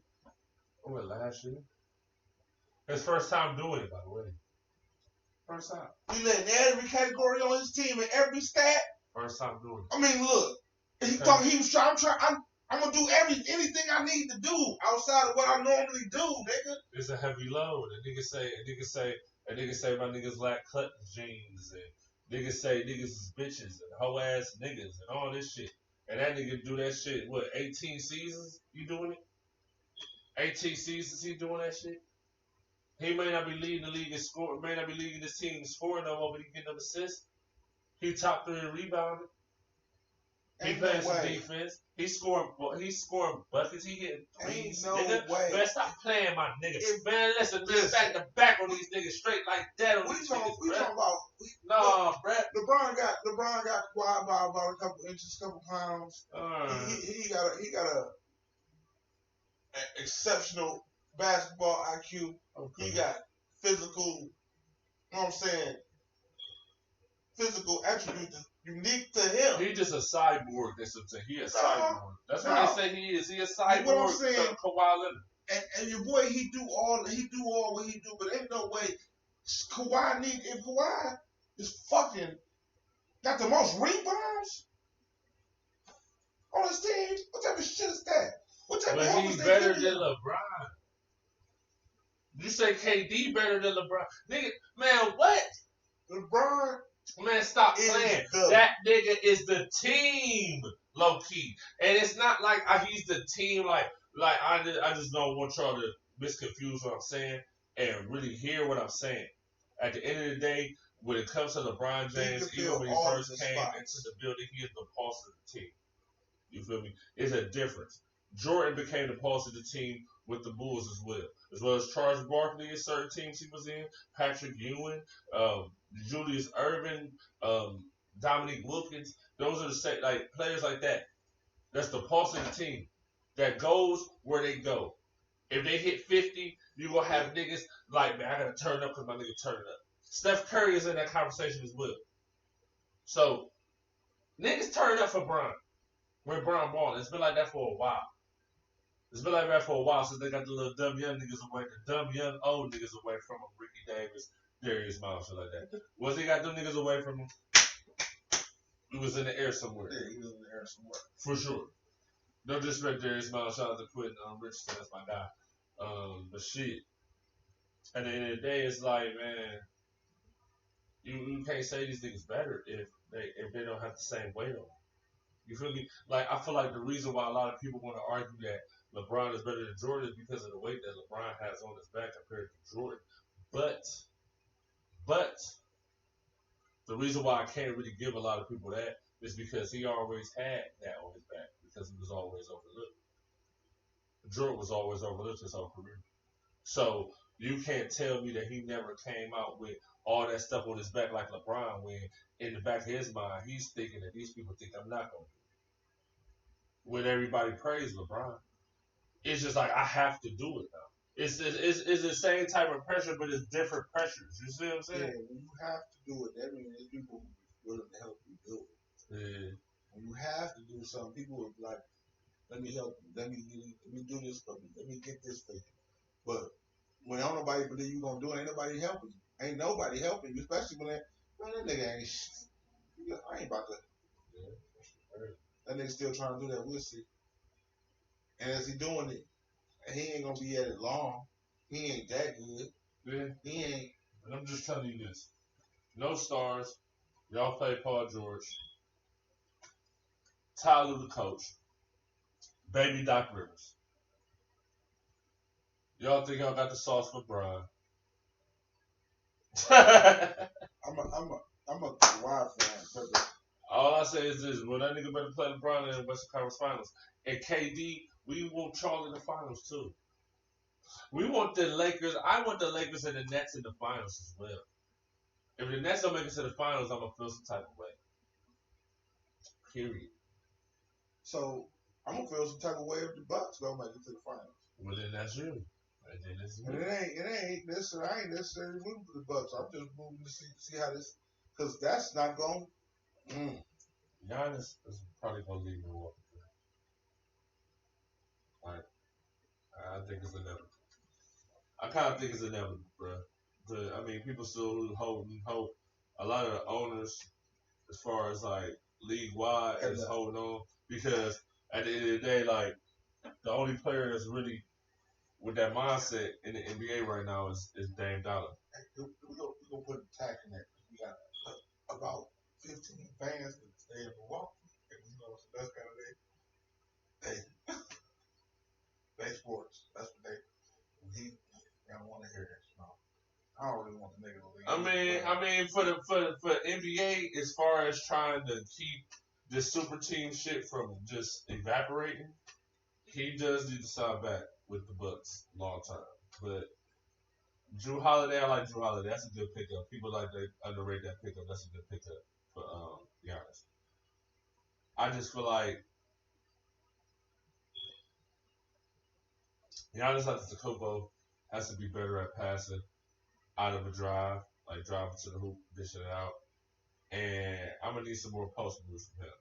What, last year? His first time doing it, by the way. First time. He led in every category on his team and every stat. First time doing it. I mean, look. He thought he was trying. I'm gonna do anything I need to do outside of what I normally do, nigga. It's a heavy load. A nigga say my niggas lack cut jeans, and niggas say niggas is bitches and hoe ass niggas and all this shit. And that nigga do that shit. What? 18 seasons? You doing it? 18 seasons he doing that shit. He may not be leading the league in score. May not be leading this team in scoring no more, but he getting them assists. He top 3 in rebounding. He playing some defense. He's scoring buckets. He getting threes. Nigga, man, stop playing, my nigga. Man, listen, back to back on these niggas straight like that. We talking about. Nah, bruh. LeBron got quiet by about a couple inches, couple pounds. He got a exceptional basketball IQ. Okay. He got physical. You know what I'm saying? Physical attributes unique to him. He just a cyborg. He a cyborg. That's what they say he is. He a cyborg. What I'm saying, to Kawhi Leonard. And your boy, he do all what he do, but ain't no way Kawhi if Kawhi is fucking got the most rebounds on his team. What type of shit is that? What type but of he's better than LeBron. You say KD better than LeBron? Nigga, man, what? LeBron. Man, stop playing. That nigga is the team, low key, and it's not like he's the team. Like I just don't want y'all to misconfuse what I'm saying. and really hear what I'm saying. At the end of the day, when it comes to LeBron He can James, feel even when he all first the came spots. into the building, he is the pulse of the team. You feel me? It's a difference. Jordan became the pulse of the team with the Bulls as well as Charles Barkley in certain teams he was in, Patrick Ewing, Julius Erving, Dominique Wilkins. Those are like players like that. That's the pulse of the team that goes where they go. If they hit 50, you gonna have niggas like, man, I gotta turn up because my nigga turned up. Steph Curry is in that conversation as well. So niggas turn up for Bron. When Bron balling, it's been like that for a while. It's been like that for a while since they got the little dumb young niggas away, the dumb young old niggas away from him. Ricky Davis, Darius Miles, shit like that. Once they got them niggas away from him, he was in the air somewhere. Yeah, he was in the air somewhere. For sure. No disrespect, Darius Miles. Shout out to Quentin Richardson. That's my guy. But shit. At the end of the day, it's like, man, you can't say these niggas better if they don't have the same weight on them. You feel me? Like, I feel like the reason why a lot of people want to argue that LeBron is better than Jordan is because of the weight that LeBron has on his back compared to Jordan. But the reason why I can't really give a lot of people that is because he always had that on his back because he was always overlooked. Jordan was always overlooked his whole career. So you can't tell me that he never came out with all that stuff on his back like LeBron when in the back of his mind he's thinking that these people think I'm not going to. When everybody praise LeBron, it's just like I have to do it now. It's the same type of pressure, but it's different pressures. You see what I'm saying? Yeah, when you have to do it, that means there's people who are willing to help you do it. Yeah. When you have to do something, people will be like, let me help you. Let me do this for me. Let me get this for you. But when don't nobody believe you gonna do it, ain't nobody helping you. Ain't nobody helping you, especially when that nigga ain't. I ain't about to. Yeah. That nigga still trying to do that. We'll see. And as he doing it, he ain't gonna be at it long. He ain't that good. Yeah. He ain't. And I'm just telling you this. No stars. Y'all play Paul George. Tyler the coach. Baby Doc Rivers. Y'all think y'all got the sauce for Brian. I'm a Kawhi fan. All I say is this: when that nigga better play LeBron in the Western Conference Finals, and KD, we want Charlie in the finals too. We want the Lakers. I want the Lakers and the Nets in the finals as well. If the Nets don't make it to the finals, I'm gonna feel some type of way. Period. So I'm gonna feel some type of way if the Bucks don't make it to the finals. Well, then that's you. And it ain't necessarily. I ain't necessarily rooting for the Bucks. I'm just moving to see how this, because that's not going. Giannis is probably gonna leave Milwaukee. Like, I think it's inevitable. I kind of think it's inevitable, bro. But I mean, people still holding hope. A lot of the owners, as far as like league wide, is holding on because at the end of the day, like the only player that's really with that mindset in the NBA right now is Dame Dollar. We're gonna put a tag in there. We got about 15 fans that stay in Milwaukee, and so that's kind of they sports. That's what they don't want to hear that. No, I don't really want the nigga to leave. I mean, for NBA, as far as trying to keep this super team shit from just evaporating, he does need to sign back with the Bucks long term. But Drew Holiday, I like Drew Holiday. That's a good pickup. People like they underrate that pickup. That's a good pickup for Giannis. I just feel like Giannis Antetokounmpo has to be better at passing out of a drive, like driving to the hoop, dishing it out. And I'm gonna need some more post moves from him.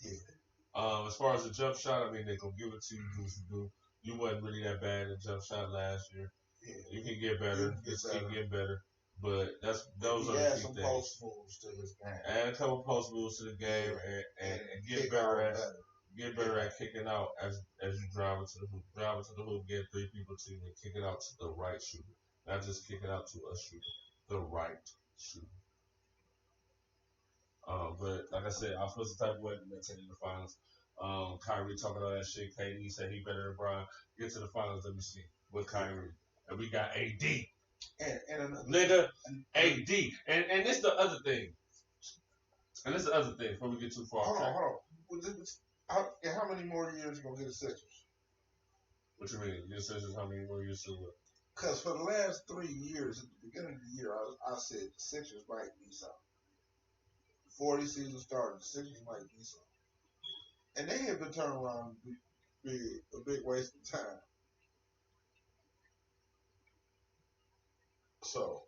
Yeah. As far as the jump shot, I mean they're gonna give it to you, do what you do. You wasn't really that bad in the jump shot last year. Yeah. You can get better. Just keep getting better. But those are the key some things. post moves to his game. Add a couple post moves to the game and get better at kicking out as you drive into the hoop. Drive into the hoop, get three people to you, and kick it out to the right shooter. Not just kick it out to a shooter. The right shooter. But like I said, I feel some type of way to maintain in the finals. Kyrie talking all that shit. KD said he better than Brian. Get to the finals, let me see. With Kyrie. and we got AD. And Nigga, AD. And this the other thing. And this is the other thing before we get too far. Hold on. How many more years you gonna get the Sixers? What you mean? Your Sixers, how many more years to what? Because for the last 3 years, at the beginning of the year, I said the Sixers might be something. Before the season started, the Sixers might be something. And they have been turned around to be a big waste of time. So,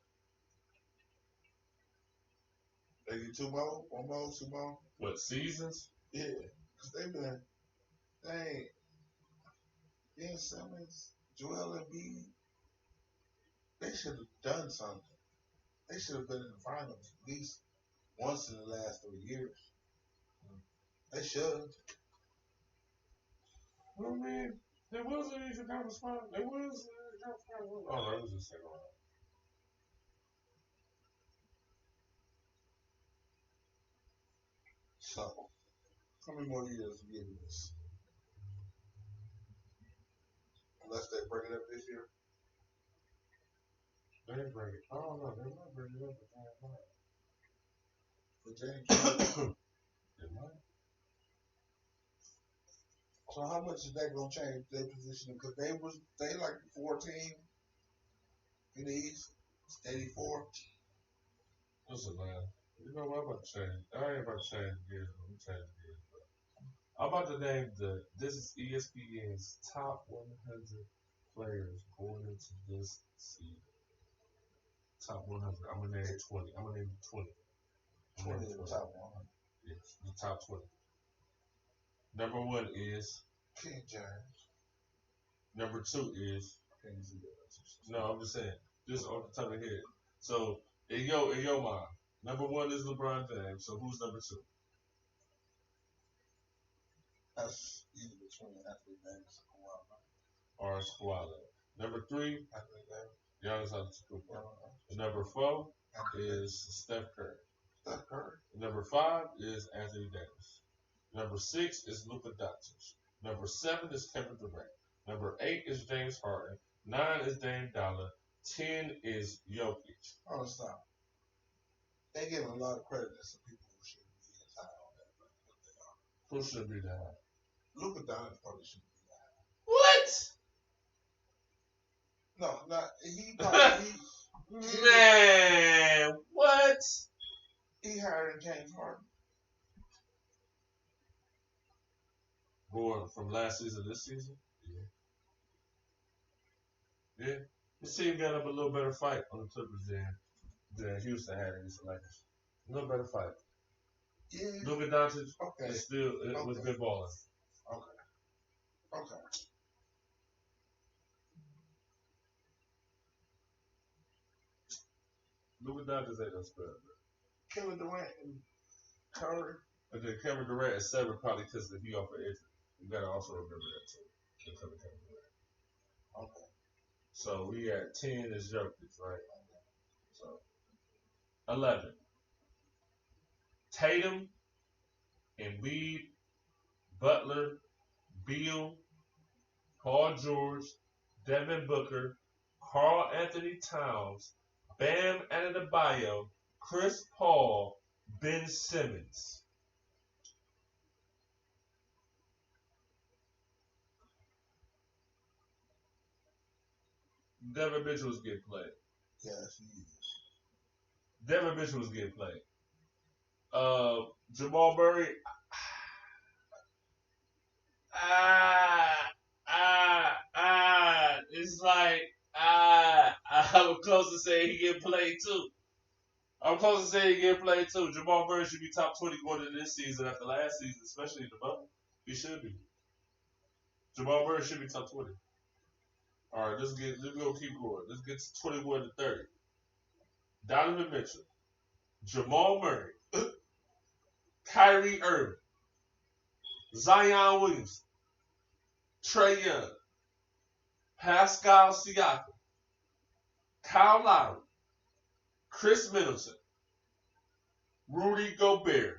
they get 2 more, 1 more, 2 more. What, seasons? Yeah, because Ben Simmons, Joel Embiid, they should have done something. They should have been in the finals at least once in the last 3 years. They should. I mean, there was an Eastern Conference final. There was an Eastern Conference final. Oh, that was the second round. So, how many more years to give this? Unless they bring it up this year. They didn't bring it. I don't know. They might bring it up, but For James. they might. So how much is that gonna change their position? Because they like the 14 in the East, 84. Listen, man. You know what? I'm about to change. I ain't about to change gears. I'm changing gears. I'm about to name this is ESPN's top 100 players going into this season. Top 100. I'm gonna name 20. I'm gonna name 20. 20 is the top 100. Yes, the top 20. Number 1 is King James. Number 2 is King James. no. I'm just saying, just off the top of the head. So in your mind, number 1 is LeBron James. So who's number 2? That's either between Anthony Davis and Kawhi. Or Kawhi. Number 3, Anthony Davis. Giannis Antetokounmpo. Number 4 is Steph Curry. Steph Curry. Number 5 is Anthony Davis. Number 6 is Luka Doncic. Number 7 is Kevin Durant. Number 8 is James Harden. 9 is Dame Dollar. 10 is Jokic. Oh, stop. They give a lot of credit to some people who shouldn't be as high on that, but they are. Who should be that high? Luka Doncic probably shouldn't be that high. What? No, not he. Probably Man, what? he higher than James Harden. Going from last season to this season? Yeah. Yeah. This team got up a little better fight on the Clippers than Houston had against the Lakers. A little better fight. Yeah. Luka Doncic Okay. is still was good balling. Okay. Luka Doncic ain't no scrub. Kevin Durant and Curry. But then Kevin Durant is 7 probably because he off an injury. You gotta also remember that too. Kevin Durant. Okay. So we at 10 is Jokic, right? So 11. Tatum, Embiid, Butler, Beal, Paul George, Devin Booker, Karl Anthony Towns, Bam Adebayo, Chris Paul, Ben Simmons. Devin Mitchell was getting played. Yes, he is. Devin Mitchell was getting played. Jamal Murray. It's like I'm close to saying he get played too. Jamal Murray should be top 20 going into this season after last season, especially in the bubble. He should be. Jamal Murray should be top 20. All right, let's go keep going. Let's get to 21 to 30. Donovan Mitchell, Jamal Murray, Kyrie Irving, Zion Williamson, Trae Young, Pascal Siakam, Kyle Lowry, Chris Middleton, Rudy Gobert,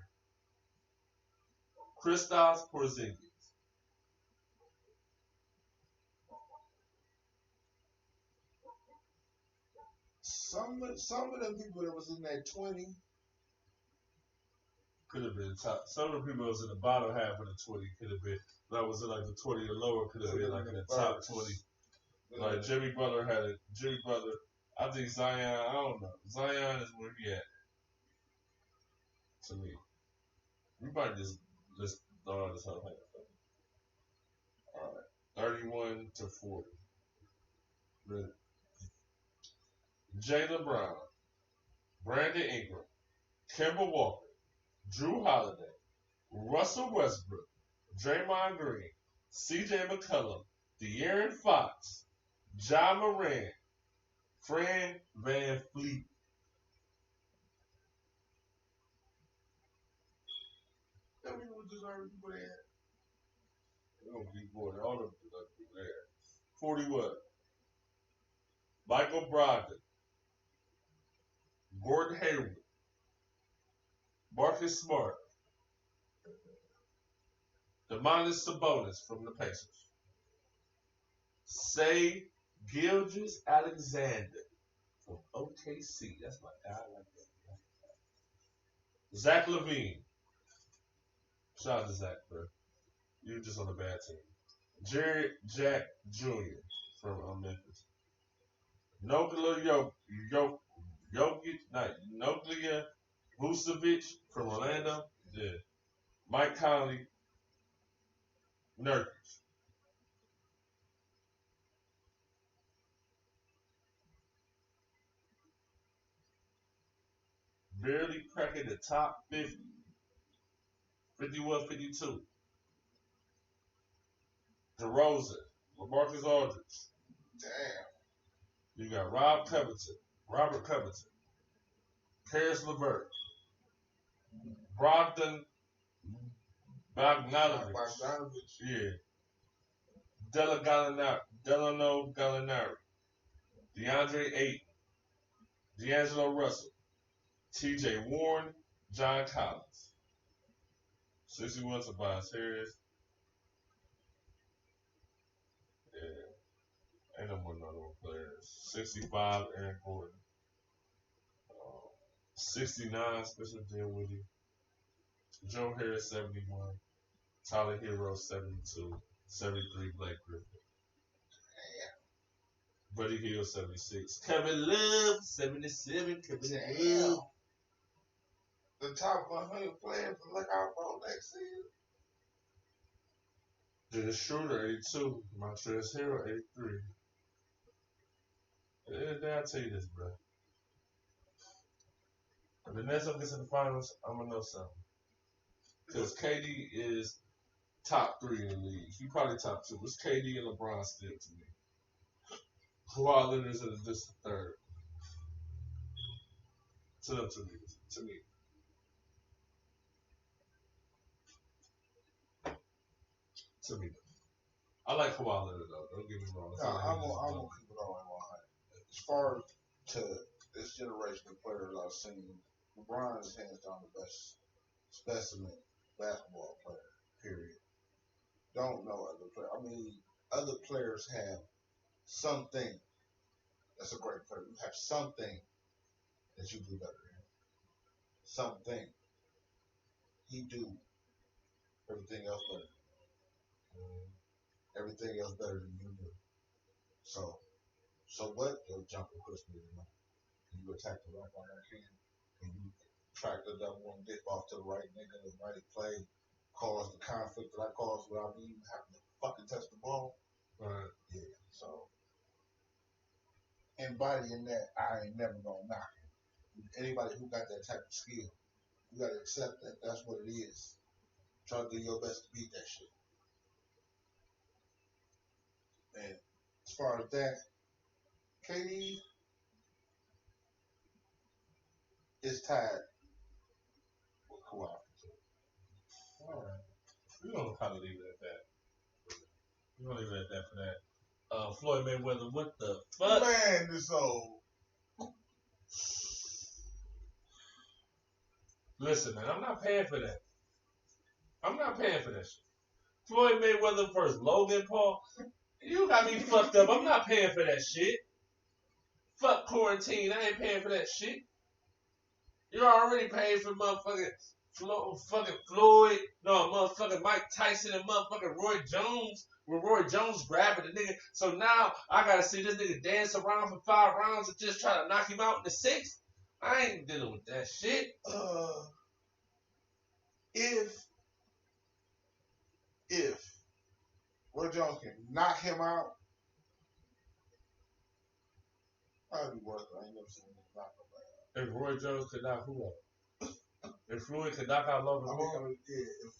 Kristaps Porzingis. Some of them people that was in that 20. Could have been top. Some of the people that was in the bottom half of the 20 could have been. That was in like the 20 or lower. Could have been like in the top 20. Yeah. Like Jimmy Butler had a Jimmy Butler. I think Zion. I don't know. Zion is where he at. To me, we might just let's throw this whole thing. All right, 31-40. Ready? Jaylen Brown, Brandon Ingram, Kemba Walker, Drew Holiday, Russell Westbrook, Draymond Green, C.J. McCollum, De'Aaron Fox, Ja Morant, Fran Van Fleet. That we would deserve people there. They're gonna be more than all of them there. 40 what? Michael Brogdon, Gordon Hayward, Marcus Smart, Domantas Sabonis from the Pacers, Shai Gilgeous-Alexander from OKC. That's my guy. I like that. Zach LaVine. Shout out to Zach, bro. You were just on a bad team. Jared Jack Jr. from Memphis. Nikola Vucevic from Orlando. Yeah. Mike Conley. Nurkic. Barely cracking the top 50. 51, 52. DeRozan. LaMarcus Aldridge. Damn. You got Robert Covington. Karis LeVert. Brogdon Bogdanovic. Yeah. Delano Gallinari. DeAndre Ayton. D'Angelo Russell. TJ Warren. John Collins. 61 Tobias Harris. Yeah. Ain't no more notable players. 65 Aaron Gordon. 69 Spencer Dinwiddie. Joe Harris 71. Tyler Hero 72. 73 Blake Griffin. Buddy Hill 76. Kevin Love 77. Kevin Love. The top 100 players to look out for next season. Dennis Schroeder 82. Montrezl Harrell 83. Yeah, I'll tell you this, bro. If the Nets don't get to the finals, I'm gonna know something. Because KD is top 3 in the league. He probably top 2. It's KD and LeBron still to me. Kawhi Leonard's in a distant third. To them, to me. To me. I like Kawhi Leonard though. Don't get me wrong. No, I'm gonna keep it all in 100. As far as to this generation of players I've seen, LeBron is hands down the best specimen basketball player. Period. Don't know other players. I mean, other players have something that's a great player. You have something that you do better than him. Something. He do everything else better. Everything else better than you do. So what? You'll jump and push me, and you attack the right where I can, and you track the double and dip off to the right nigga, the right play, cause the conflict that I caused without me even having to fucking touch the ball. Right. Yeah. So embodying that, I ain't never gonna knock it. Anybody who got that type of skill, you gotta accept that that's what it is. Try to do your best to beat that shit. And as far as that, KD is tied with Kawhi. All right. We're going to kind of leave it at that. We're going to leave it at that for that. Floyd Mayweather, what the fuck? Man, this old. Listen, man, I'm not paying for that. I'm not paying for that shit. Floyd Mayweather versus Logan Paul. You got me fucked up. I'm not paying for that shit. Fuck quarantine. I ain't paying for that shit. You already paid for motherfucking Floyd, no, motherfucking Mike Tyson and motherfucking Roy Jones. With Roy Jones grabbing the nigga. So now I gotta see this nigga dance around for 5 rounds and just try to knock him out in the 6th. I ain't dealing with that shit. If Roy Jones can knock him out, I'd be worth it. I ain't never seen him knock nobody out. If Roy Jones could knock who up? If Floyd could knock out Logan Paul?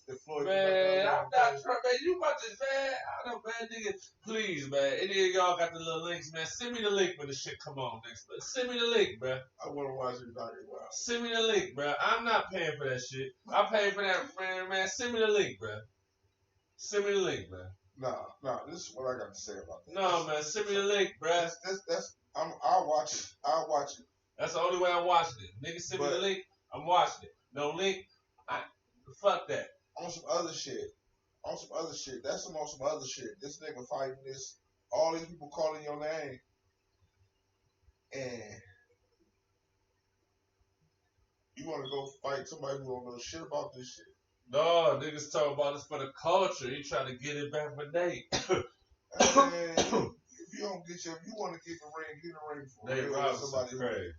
If Floyd man, I'm not trying, man. You about to, man. I don't, man, nigga. Please, man. Any of y'all got the little links, man? Send me the link when the shit come on next. Send me the link, man. I want to watch you knock him out. Send me the link, bro. I'm not paying for that shit. I pay for that, man. Send me the link, bro. Send me the link, man. No. This is what I got to say about that. No, man. Send me the link, bro. I'll watch it. I'll watch it. That's the only way I'm watching it. Nigga, send me the link. I'm watching it. No link. Fuck that. On some other shit. That's some other shit. This nigga fighting this. All these people calling your name. And you want to go fight somebody who don't know shit about this shit. No, niggas talking about this for the culture. He trying to get it back for Nate. If you want to get in the ring for Nate real. Robinson crazy.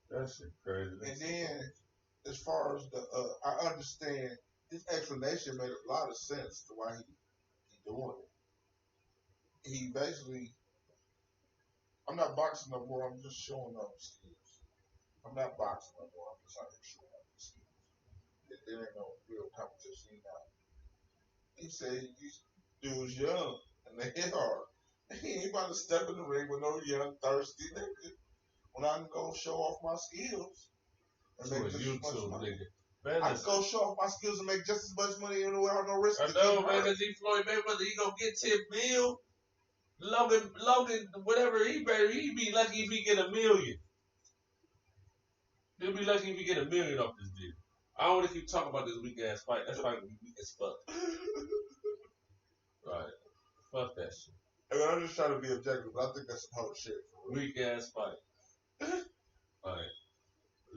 That shit crazy. And then, as far as I understand, his explanation made a lot of sense to why he doing it. He basically, I'm not boxing no more. I'm just showing up skills. I'm not boxing no more. I'm just out here showing up skills. There ain't no real competition now. He said these dudes young and they hit hard. He ain't about to step in the ring with no young, thirsty nigga. When I can go show off my skills and make just as much money. Man, I can go show off my skills and make just as much money and without no risk. I know, man, because Floyd Mayweather, he gonna get 10 mil. Logan, whatever he be lucky if he get $1 million. He'll be lucky if he get $1 million off this deal. I don't want to keep talking about this weak ass fight. That fight gonna be weak as fuck. Right. Fuck that shit. I mean, I'm just trying to be objective, but I think that's some whole shit. Weak ass fight. Like,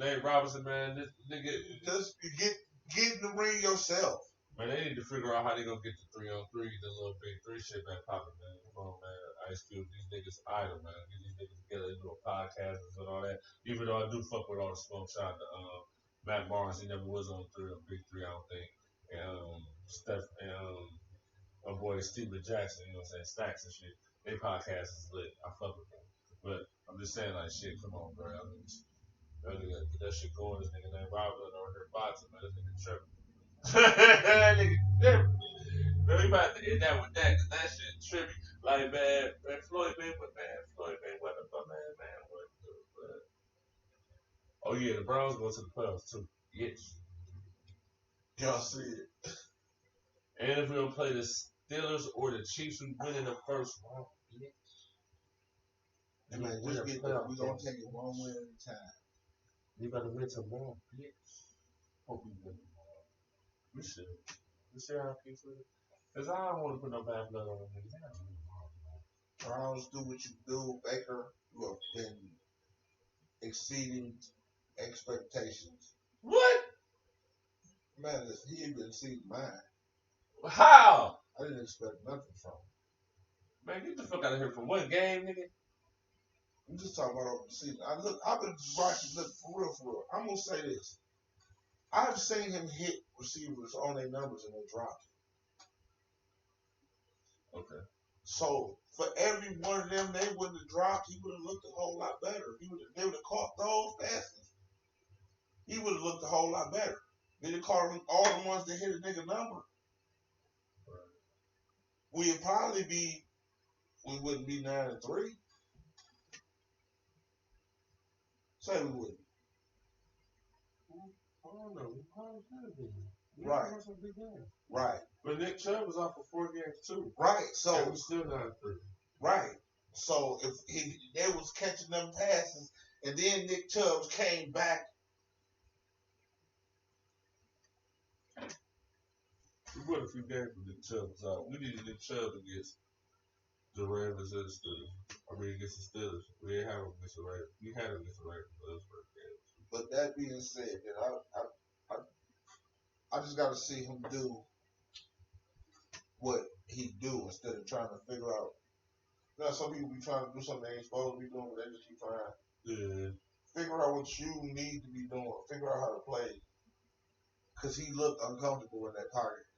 Nate Robinson, man, this nigga. Just get in the ring yourself. Man, they need to figure out how they gonna get the 3-on-3, the little big 3 shit back popping, man. Come on, man. Ice Cube, these niggas idle, man. Get these niggas together, do a podcast and all that. Even though I do fuck with all the smoke shot, Matt Barnes, he never was on big 3, I don't think. And Steph and my boy Steven Jackson, you know what I'm saying, Stacks and shit. Their podcast is lit. I fuck with them. But I'm just saying, like, shit, come on, bro. I mean, get that shit going. This nigga named Robert over here boxing, man. This nigga tripping. That nigga tripping. Man, we about to end that with that, cause that shit trippy. Like, man, Floyd Mayweather, but man, what the fuck? Oh yeah, the Browns go to the playoffs too. Yes. Y'all see it. And if we don't play the Steelers or the Chiefs, we win in the first round. Yes. And man, just get there. We gonna take it one win at a time. You gotta win tomorrow, bitch. Hope we win tomorrow. We should. We see how people feel. Cause I don't want to put no bad blood on them niggas. Browns, do what you do. Baker, you have been exceeding expectations. What? Man, he ain't been exceeding mine. How? I didn't expect nothing from him. Man, get the fuck out of here from one game, nigga. I'm just talking about over the season. I've been watching. Look, for real. I'm gonna say this. I've seen him hit receivers on their numbers and they drop. Okay. So for every one of them they wouldn't have dropped, he would have looked a whole lot better. They would have caught those passes. He would have looked a whole lot better. They'd have caught all the ones that hit a nigga number. We wouldn't be 9-3. Say we wouldn't. I don't know. Right. Right. But Nick Chubb was off for 4 games too. Right. So and we still 9-3. Right. So if they was catching them passes and then Nick Chubb came back. We won a few games with Nick Chubb was out. We needed Nick Chubb against the Ravens and the Steelers. I mean, against the Steelers. We didn't have them against the Ravens. We had them against the Ravens for those first games. But that being said, then I just got to see him do what he do instead of trying to figure out. You know, some people be trying to do something they ain't supposed to be doing, but they just keep trying. Yeah. Figure out what you need to be doing. Figure out how to play. Because he looked uncomfortable in that pocket.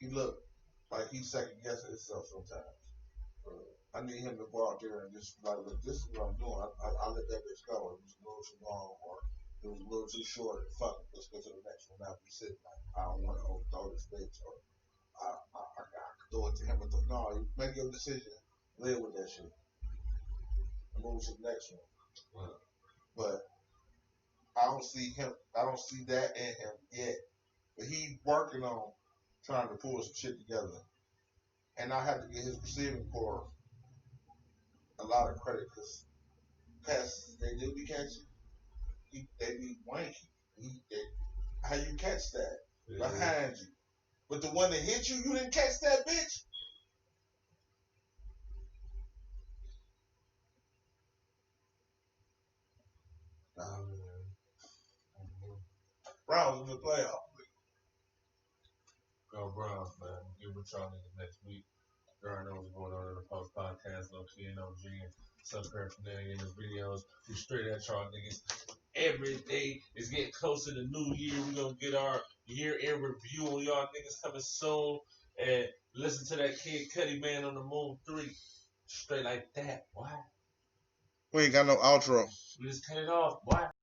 He looked like he's second guessing himself sometimes. I need him to go out there and just like, look, this is what I'm doing. I let that bitch go. It was a little too long, or it was a little too short. Fuck it, let's go to the next one. Now we sitting like, I don't want to overthrow this bitch, or I throw it to him. No, you make your decision. Live with that shit. And move to the next one. Right. But I don't see that in him yet. But he working on trying to pull some shit together. And I have to give his receiving core a lot of credit because passes they do be catching, they be wanky. How you catch that? Yeah. Behind you. But the one that hit you, you didn't catch that bitch? Nah. Browns in the playoff. Go Browns, man. Get with y'all niggas next week. You already know what's going on in the post podcast, Low Key and OG, and some paraphernalia in the videos. We straight at y'all niggas every day. It's getting closer to New Year. We're gonna get our year-end review on y'all niggas coming soon. And listen to that Kid Cudi Man on the Moon 3. Straight like that. Why? We ain't got no outro. We just cut it off. Why?